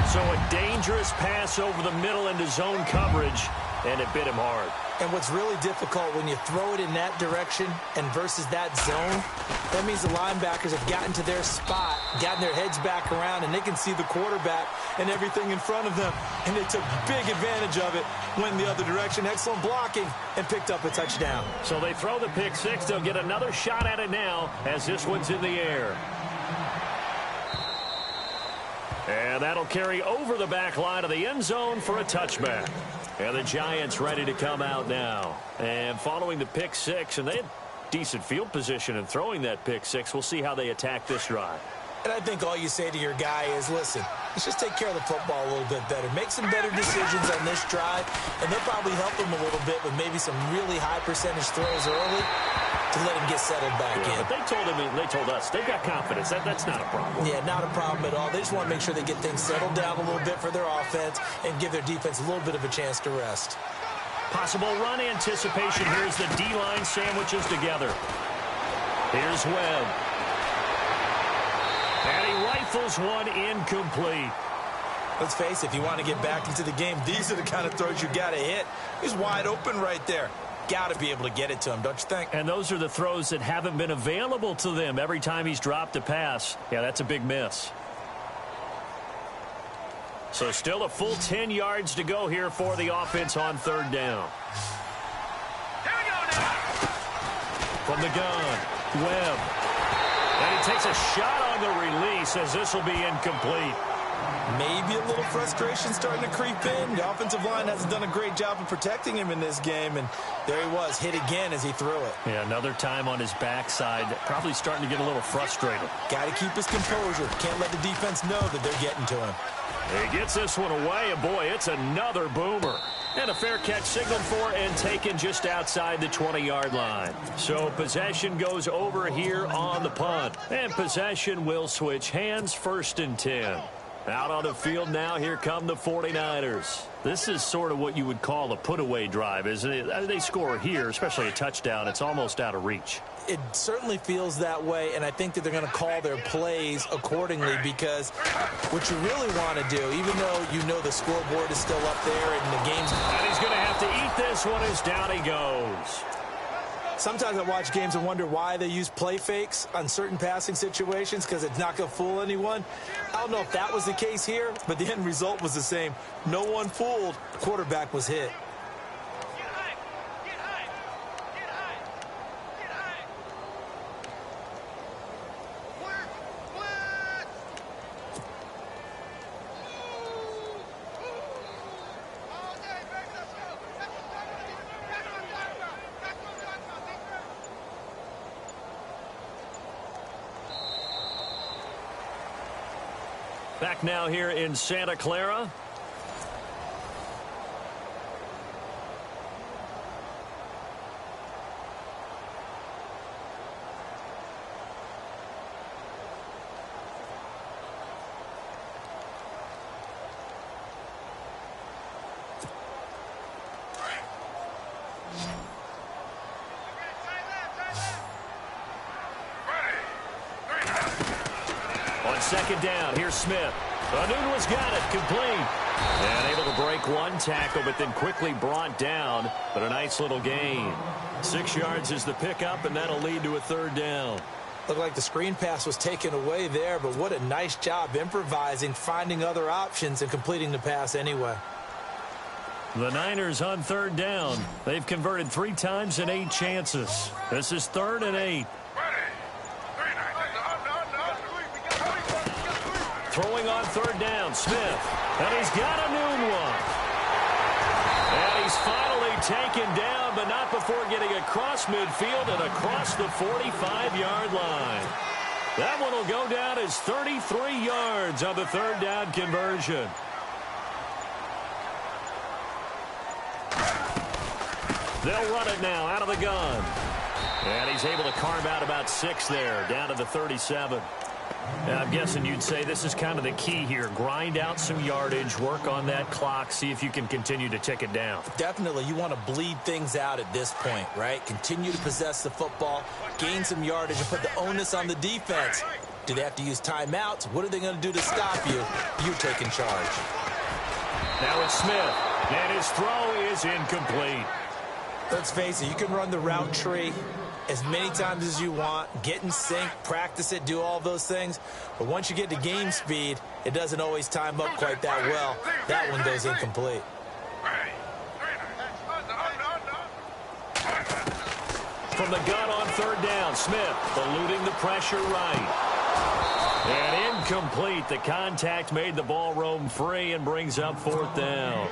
So a dangerous pass over the middle into zone coverage, and it bit him hard. And what's really difficult when you throw it in that direction and versus that zone, that means the linebackers have gotten to their spot, gotten their heads back around, and they can see the quarterback and everything in front of them. And they took big advantage of it, went the other direction, excellent blocking, and picked up a touchdown. So they throw the pick six. They'll get another shot at it now as this one's in the air. And that'll carry over the back line of the end zone for a touchback. And the Giants ready to come out now. And following the pick six, and they had decent field position in throwing that pick six. We'll see how they attack this drive. And I think all you say to your guy is, listen, let's just take care of the football a little bit better. Make some better decisions on this drive, and they'll probably help him a little bit with maybe some really high percentage throws early to let him get settled back in. But they told us they've got confidence. That's not a problem. Yeah, not a problem at all. They just want to make sure they get things settled down a little bit for their offense and give their defense a little bit of a chance to rest. Possible run anticipation. Here's the D-line sandwiches together. Here's Webb. And he rifles one incomplete. Let's face it, if you want to get back into the game, these are the kind of throws you got to hit. He's wide open right there. Got to be able to get it to him, don't you think? And those are the throws that haven't been available to them every time he's dropped a pass. Yeah, that's a big miss. So still a full 10 yards to go here for the offense on third down. Here we go now. From the gun, Webb. And he takes a shot on the release as this will be incomplete. Maybe a little frustration starting to creep in. The offensive line hasn't done a great job of protecting him in this game, and there he was, hit again as he threw it. Yeah, another time on his backside, probably starting to get a little frustrated. Got to keep his composure. Can't let the defense know that they're getting to him. He gets this one away, and boy, it's another boomer. And a fair catch signaled for and taken just outside the 20-yard line. So possession goes over here on the punt. And possession will switch hands, 1st and 10. Out on the field now, here come the 49ers. This is sort of what you would call a put-away drive, isn't it? They score here, especially a touchdown. It's almost out of reach. It certainly feels that way, and I think that they're going to call their plays accordingly because what you really want to do, even though you know the scoreboard is still up there and the game's... And he's going to have to eat this one as down he goes. Sometimes I watch games and wonder why they use play fakes on certain passing situations because it's not going to fool anyone. I don't know if that was the case here, but the end result was the same. No one fooled. Quarterback was hit. Back now here in Santa Clara. On 2nd down, here's Smith. Anunwa's got it, complete. And able to break one tackle, but then quickly brought down. But a nice little gain. 6 yards is the pickup, and that'll lead to a 3rd down. Looked like the screen pass was taken away there, but what a nice job improvising, finding other options, and completing the pass anyway. The Niners on 3rd down. They've converted 3 times in 8 chances. This is 3rd and 8. Throwing on 3rd down, Smith. And he's got a new one. And he's finally taken down, but not before getting across midfield and across the 45-yard line. That one will go down as 33 yards on the 3rd down conversion. They'll run it now out of the gun. And he's able to carve out about 6 there, down to the 37. And I'm guessing you'd say this is kind of the key here. Grind out some yardage, work on that clock, see if you can continue to tick it down. Definitely, you want to bleed things out at this point, right? Continue to possess the football, gain some yardage, and put the onus on the defense. Do they have to use timeouts? What are they going to do to stop you? You're taking charge. Now it's Smith, and his throw is incomplete. Let's face it, you can run the route tree as many times as you want, get in sync, practice it, do all those things. But once you get to game speed, it doesn't always time up quite that well. That one goes incomplete. From the gun on third down, Smith eluding the pressure right. And incomplete. The contact made the ball roam free and brings up fourth down.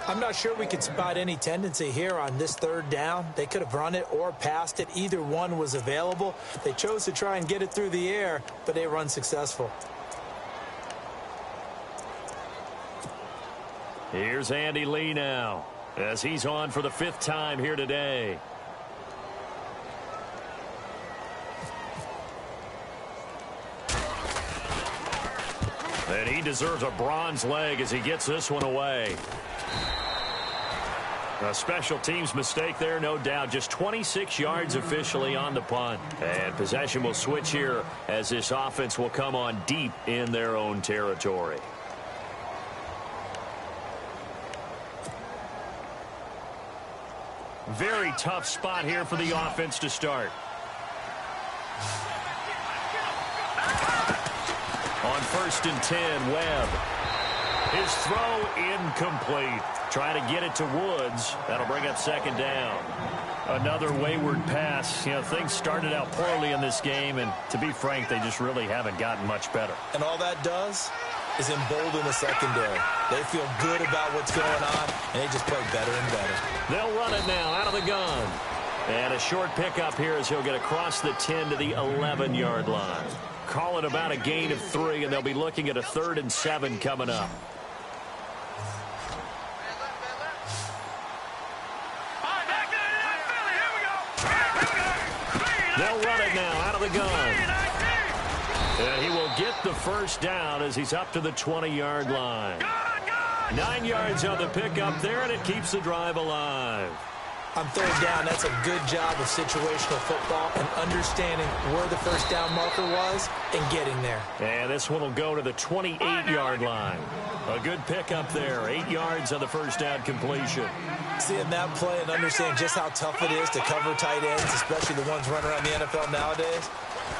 I'm not sure we could spot any tendency here on this third down. They could have run it or passed it. Either one was available. They chose to try and get it through the air, but they were unsuccessful. Here's Andy Lee now, as he's on for the 5th time here today. And he deserves a bronze leg as he gets this one away. A special teams mistake there, no doubt. Just 26 yards officially on the punt. And possession will switch here as this offense will come on deep in their own territory. Very tough spot here for the offense to start. On 1st and 10, Webb. His throw incomplete. Trying to get it to Woods. That'll bring up 2nd down. Another wayward pass. You know, things started out poorly in this game, and to be frank, they just really haven't gotten much better. And all that does is embolden the secondary. They feel good about what's going on, and they just play better and better. They'll run it now out of the gun. And a short pickup here as he'll get across the 10 to the 11-yard line. Call it about a gain of 3, and they'll be looking at a 3rd and 7 coming up. They'll run it now out of the gun. And he will get the 1st down as he's up to the 20-yard line. 9 yards on the pickup there, and it keeps the drive alive. On 3rd down, that's a good job of situational football and understanding where the 1st down marker was and getting there. And this one will go to the 28-yard line. A good pickup there. 8 yards on the 1st down completion. Seeing that play and understanding just how tough it is to cover tight ends, especially the ones running around the NFL nowadays,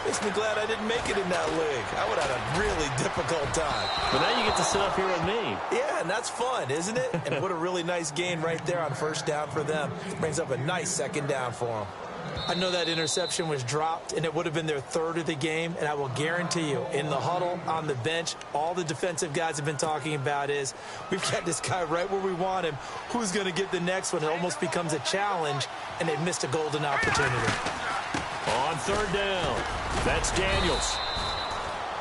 makes me glad I didn't make it in that league. I would have had a really difficult time. But now you get to sit up here with me. Yeah, and that's fun, isn't it? And what a really nice gain right there on 1st down for them. Brings up a nice 2nd down for them. I know that interception was dropped, and it would have been their 3rd of the game, and I will guarantee you, in the huddle, on the bench, all the defensive guys have been talking about is, we've got this guy right where we want him. Who's going to get the next one? It almost becomes a challenge, and they've missed a golden opportunity. On 3rd down, that's Daniels.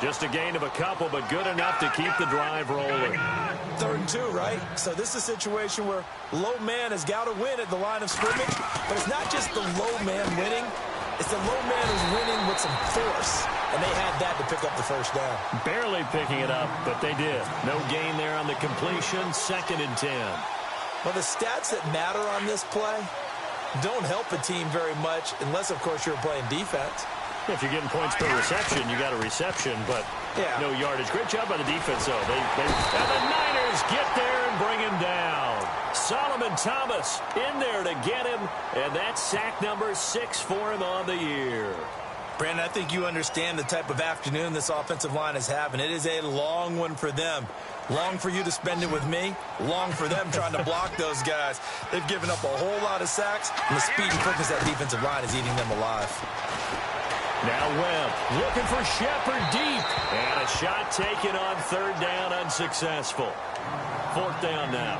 Just a gain of a couple, but good enough to keep the drive rolling. 3rd and 2, right? So this is a situation where low man has got to win at the line of scrimmage, but it's not just the low man winning. It's the low man who's winning with some force, and they had that to pick up the 1st down. Barely picking it up, but they did. No gain there on the completion, 2nd and 10. Well, the stats that matter on this play don't help a team very much unless, of course, you're playing defense. If you're getting points per reception, you got a reception, but no yardage. Great job by the defense, though. And the Niners get there and bring him down. Solomon Thomas in there to get him, and that's sack number 6 for him on the year. Brandon, I think you understand the type of afternoon this offensive line is having. It is a long one for them. Long for you to spend it with me. Long for them trying to block those guys. They've given up a whole lot of sacks, and the speed and quickness of that defensive line is eating them alive. Now Webb looking for Shepard deep. And a shot taken on 3rd down, unsuccessful. 4th down now.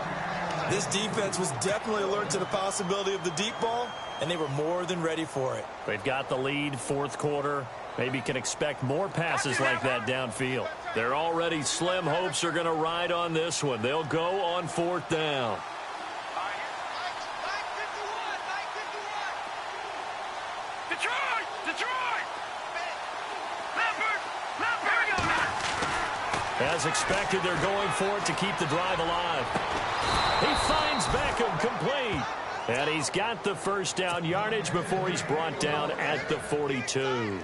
This defense was definitely alert to the possibility of the deep ball, and they were more than ready for it. They've got the lead, 4th quarter. Maybe can expect more passes like that downfield. They're already slim hopes are going to ride on this one. They'll go on 4th down. As expected, they're going for it to keep the drive alive. He finds Beckham complete. And he's got the 1st down yardage before he's brought down at the 42.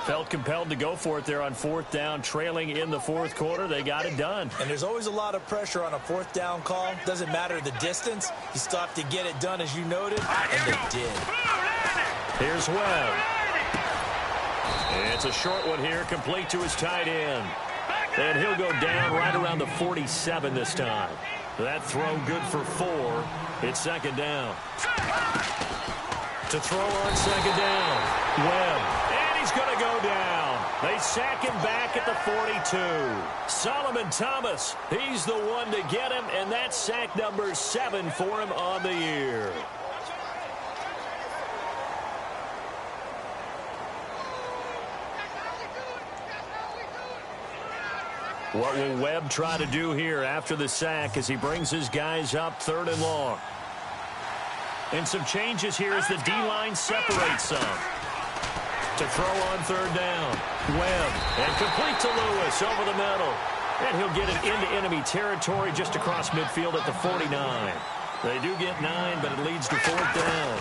Felt compelled to go for it there on fourth down, trailing in the fourth quarter. They got it done. And there's always a lot of pressure on a fourth down call. Doesn't matter the distance. You still have to get it done, as you noted, and they did. Here's Webb. It's a short one here, complete to his tight end. And he'll go down right around the 47 this time. That throw good for 4. It's second down. To throw on second down, Webb. And he's going to go down. They sack him back at the 42. Solomon Thomas, he's the one to get him, and that's sack number 7 for him on the year. What will Webb try to do here after the sack as he brings his guys up 3rd and long? And some changes here as the D-line separates some. To throw on 3rd down. Webb. And complete to Lewis over the middle. And he'll get it into enemy territory just across midfield at the 49. They do get 9, but it leads to 4th down.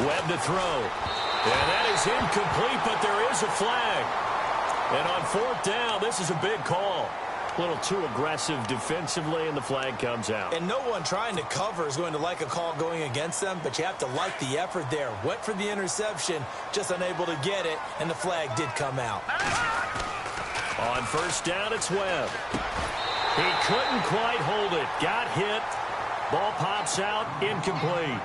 Webb to throw. And that is incomplete, but there is a flag. And on 4th down, this is a big call. A little too aggressive defensively, and the flag comes out. And no one trying to cover is going to like a call going against them, but you have to like the effort there. Went for the interception, just unable to get it, and the flag did come out. On 1st down, it's Webb. He couldn't quite hold it. Got hit. Ball pops out, incomplete.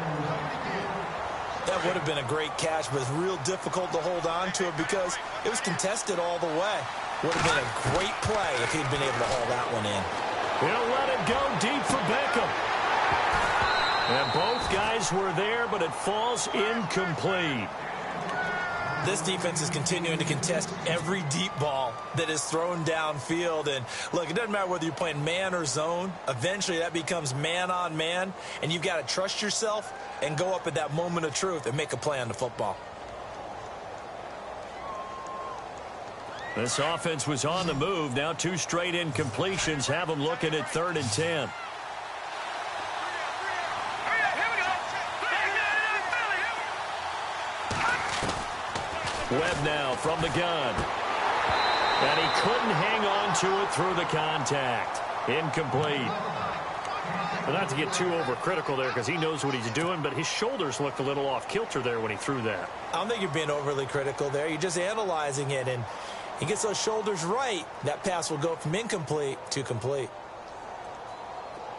That would have been a great catch, but it's real difficult to hold on to it because it was contested all the way. Would have been a great play if he'd been able to haul that one in. He'll let it go deep for Beckham. And both guys were there, but it falls incomplete. This defense is continuing to contest every deep ball that is thrown downfield. And, look, it doesn't matter whether you're playing man or zone. Eventually, that becomes man-on-man, and you've got to trust yourself and go up at that moment of truth and make a play on the football. This offense was on the move. Now 2 straight incompletions have them looking at 3rd and 10. Webb now from the gun. And he couldn't hang on to it through the contact. Incomplete. Well, not to get too overcritical there because he knows what he's doing, but his shoulders looked a little off kilter there when he threw that. I don't think you're being overly critical there. You're just analyzing it, and he gets those shoulders right. That pass will go from incomplete to complete.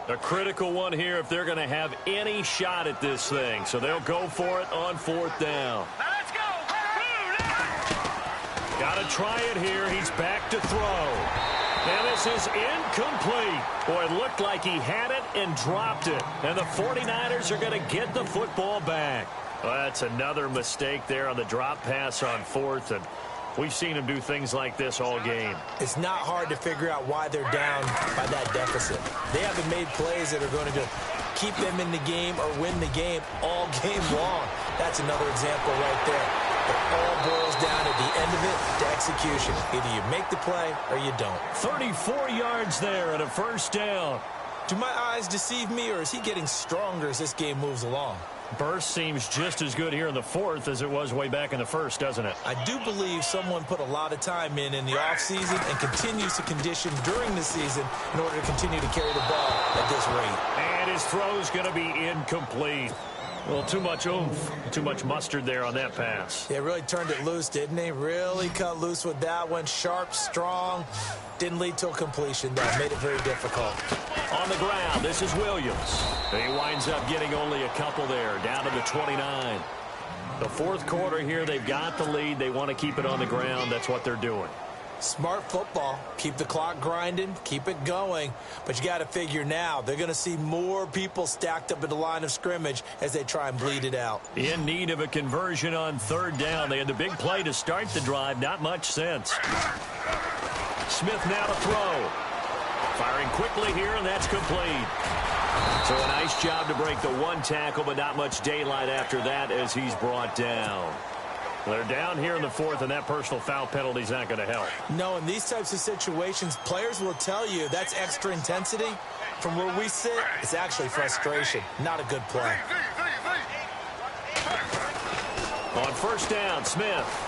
A critical one here if they're going to have any shot at this thing. So they'll go for it on 4th down. Let's go. Got to try it here. He's back to throw. And this is incomplete. Boy, it looked like he had it and dropped it. And the 49ers are going to get the football back. Well, that's another mistake there on the drop pass on 4th. And we've seen him do things like this all game. It's not hard to figure out why they're down by that deficit. They haven't made plays that are going to keep them in the game or win the game all game long. That's another example right there. It all boils down at the end of it to execution. Either you make the play or you don't. 34 yards there and a 1st down. Do my eyes deceive me, or is he getting stronger as this game moves along? Burst seems just as good here in the 4th as it was way back in the 1st, doesn't it? I do believe someone put a lot of time in the offseason and continues to condition during the season in order to continue to carry the ball at this rate. And his throw's going to be incomplete. Well, too much oomph, too much mustard there on that pass. Yeah, really turned it loose, didn't he? Really cut loose with that one. Sharp, strong. Didn't lead to a completion, though. Made it very difficult. On the ground, this is Williams. He winds up getting only a couple there, down to the 29. The 4th quarter here, they've got the lead. They want to keep it on the ground. That's what they're doing. Smart football. Keep the clock grinding. Keep it going. But you got to figure now, they're going to see more people stacked up at the line of scrimmage as they try and bleed it out. In need of a conversion on 3rd down. They had the big play to start the drive. Not much sense. Smith now to throw. Firing quickly here, and that's complete. So a nice job to break the 1 tackle, but not much daylight after that as he's brought down. They're down here in the 4th, and that personal foul penalty is not going to help. No, in these types of situations, players will tell you that's extra intensity. From where we sit, it's actually frustration. Not a good play. On 1st down, Smith.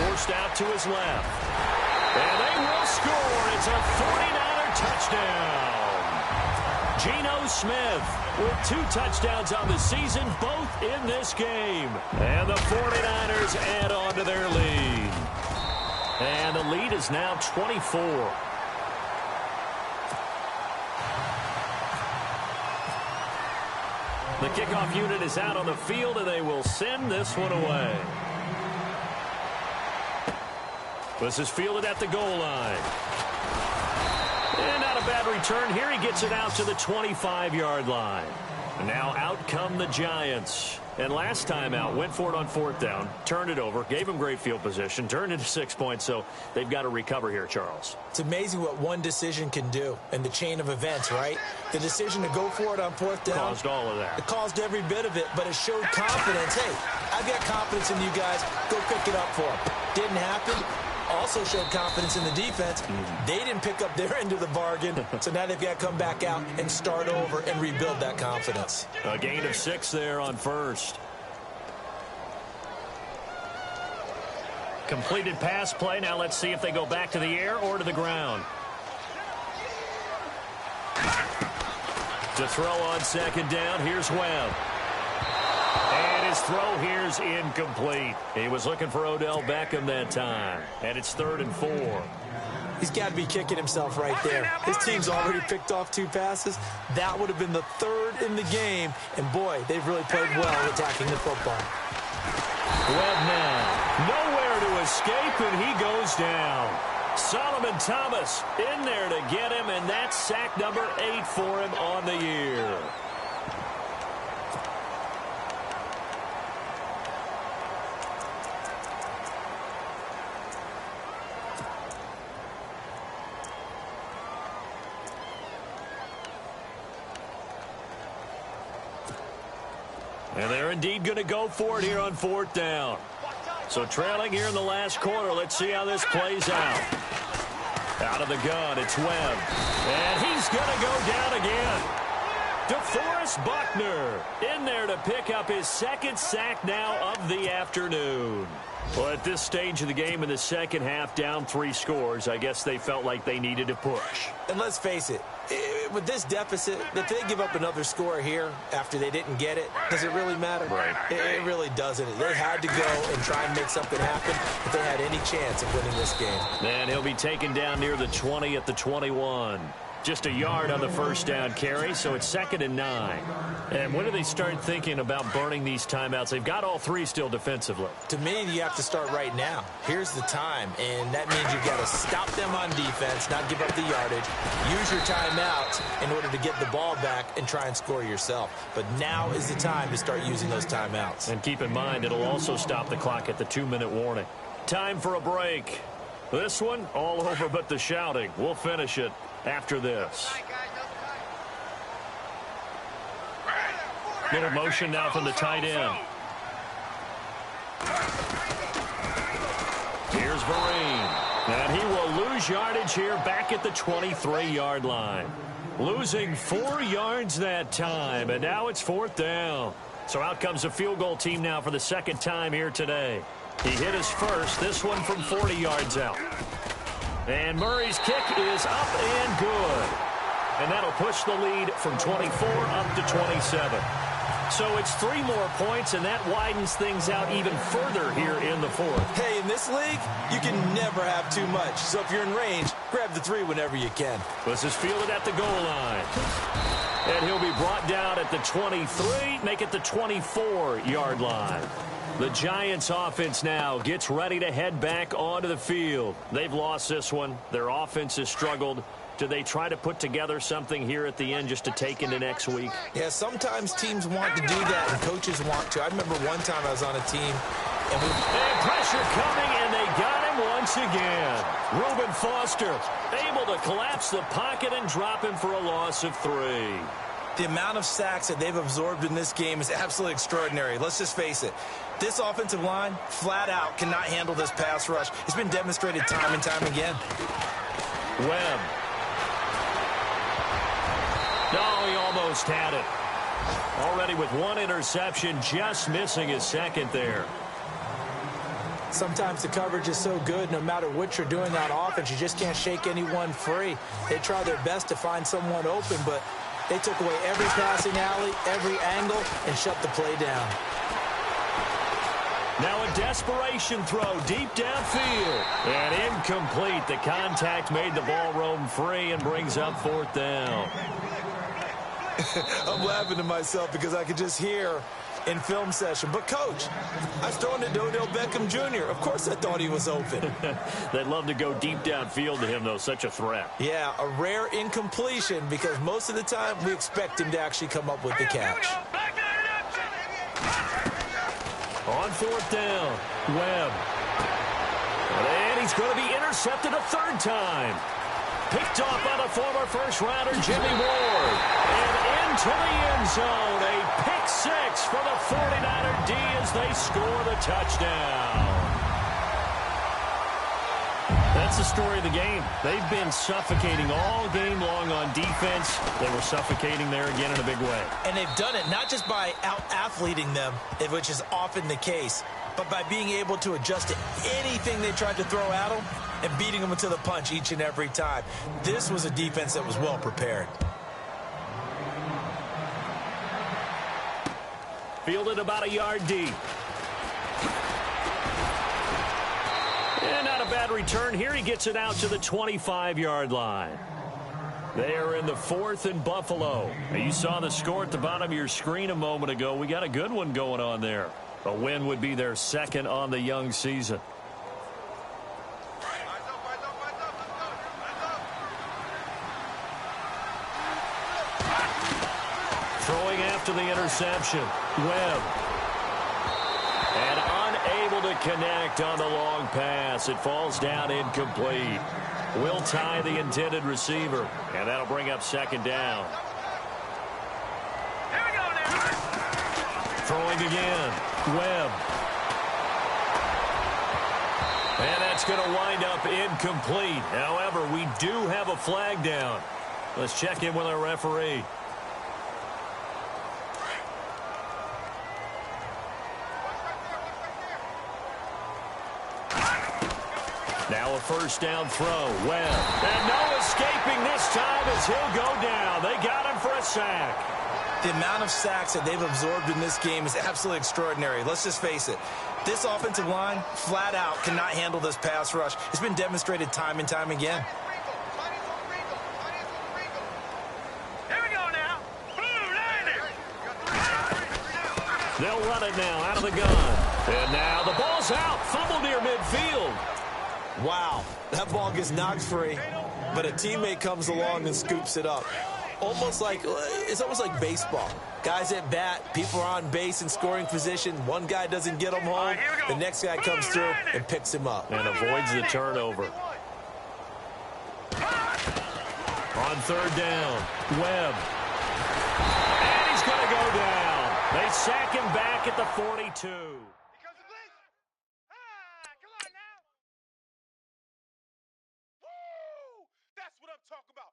forced out to his left. And they will score. It's a 49er touchdown. Geno Smith with 2 touchdowns on the season, both in this game. And the 49ers add on to their lead. And the lead is now 24. The kickoff unit is out on the field, and they will send this one away. This is fielded at the goal line. And not a bad return here. He gets it out to the 25-yard line. And now out come the Giants. And last time out, went for it on 4th down, turned it over, gave him great field position, turned into 6 points, so they've got to recover here, Charles. It's amazing what one decision can do in the chain of events, right? The decision to go for it on 4th down. Caused all of that. It caused every bit of it, but it showed confidence. Hey, I've got confidence in you guys. Go pick it up for them. Didn't happen. Also showed confidence in the defense. They didn't pick up their end of the bargain, so now they've got to come back out and start over and rebuild that confidence. A gain of 6 there on first. Completed pass play. Now let's see if they go back to the air or to the ground. To throw on 2nd down, here's Webb. And his throw here's incomplete. He was looking for Odell Beckham that time. And it's 3rd and 4. He's got to be kicking himself right there. His team's already picked off 2 passes. That would have been the 3rd in the game. And, boy, they've really played well attacking the football. Webb now. Nowhere to escape, and he goes down. Solomon Thomas in there to get him, and that's sack number 8 for him on the year. And they're indeed going to go for it here on 4th down. So trailing here in the last quarter. Let's see how this plays out. Out of the gun, it's Webb. And he's going to go down again. DeForest Buckner in there to pick up his 2nd sack now of the afternoon. Well, at this stage of the game in the second half, down 3 scores, I guess they felt like they needed to push. And let's face it, with this deficit, if they give up another score here after they didn't get it, does it really matter? Right. It really doesn't. They had to go and try and make something happen if they had any chance of winning this game. And he'll be taken down near the 20 at the 21. Just a yard on the 1st down carry, so it's 2nd and 9. And when do they start thinking about burning these timeouts? They've got all 3 still defensively. To me, you have to start right now. Here's the time, and that means you've got to stop them on defense, not give up the yardage, use your timeouts in order to get the ball back and try and score yourself. But now is the time to start using those timeouts. And keep in mind, it'll also stop the clock at the 2-minute warning. Time for a break. This one, all over but the shouting. We'll finish it after this. Little motion now from the tight end. Here's Vereen. And he will lose yardage here back at the 23-yard line. Losing 4 yards that time, and now it's 4th down. So out comes the field goal team now for the 2nd time here today. He hit his first, this one from 40 yards out. And Murray's kick is up and good. And that'll push the lead from 24 up to 27. So it's 3 more points, and that widens things out even further here in the 4th. Hey, in this league, you can never have too much. So if you're in range, grab the 3 whenever you can. This is fielded at the goal line. And he'll be brought down at the 23, make it the 24-yard line. The Giants offense now gets ready to head back onto the field. They've lost this one. Their offense has struggled. Do they try to put together something here at the end just to take into next week? Yeah, sometimes teams want to do that and coaches want to. I remember one time I was on a team and pressure coming, and they got him once again. Reuben Foster able to collapse the pocket and drop him for a loss of 3. The amount of sacks that they've absorbed in this game is absolutely extraordinary. Let's just face it. This offensive line, flat out, cannot handle this pass rush. It's been demonstrated time and time again. Webb. No, he almost had it. Already with 1 interception, just missing his 2nd there. Sometimes the coverage is so good, no matter what you're doing on offense, you just can't shake anyone free. They try their best to find someone open, but they took away every passing alley, every angle, and shut the play down. Now a desperation throw deep downfield. And incomplete. The contact made the ball roam free and brings up 4th down. I'm laughing to myself because I could just hear in film session. But, Coach, I was throwing to Odell Beckham Jr. Of course I thought he was open. They'd love to go deep downfield to him, though. Such a threat. Yeah, a rare incompletion because most of the time we expect him to actually come up with the catch. On 4th down, Webb. And he's going to be intercepted a 3rd time. Picked off by the former first-rounder Jimmy Ward. And into the end zone. A pick 6 for the 49er D as they score the touchdown. That's the story of the game. They've been suffocating all game long on defense. They were suffocating there again in a big way. And they've done it not just by out-athleting them, which is often the case, but by being able to adjust to anything they tried to throw at them and beating them to the punch each and every time. This was a defense that was well prepared. Fielded about a yard deep. And not a bad return here. He gets it out to the 25-yard line. They are in the 4th and Buffalo. Now, you saw the score at the bottom of your screen a moment ago. We got a good one going on there. A win would be their 2nd on the young season. Throwing after the interception, Webb. And unable to connect on the long pass. It falls down incomplete. Will tie the intended receiver, and that'll bring up 2nd down. Here we go now. Throwing again, Webb. And that's going to wind up incomplete. However, we do have a flag down. Let's check in with our referee. Now a 1st down throw. Webb. And no escaping this time as he'll go down. They got him for a sack. The amount of sacks that they've absorbed in this game is absolutely extraordinary. Let's just face it. This offensive line, flat out, cannot handle this pass rush. It's been demonstrated time and time again. Here we go now. Blue landing. They'll run it now out of the gun. And now the ball's out. Fumble near midfield. Wow, that ball gets knocked free, but a teammate comes along and scoops it up. It's almost like baseball. Guys at bat, people are on base in scoring position. One guy doesn't get him home. The next guy comes through and picks him up. And avoids the turnover. On 3rd down, Webb. And he's going to go down. They sack him back at the 42. That's what I'm talking about.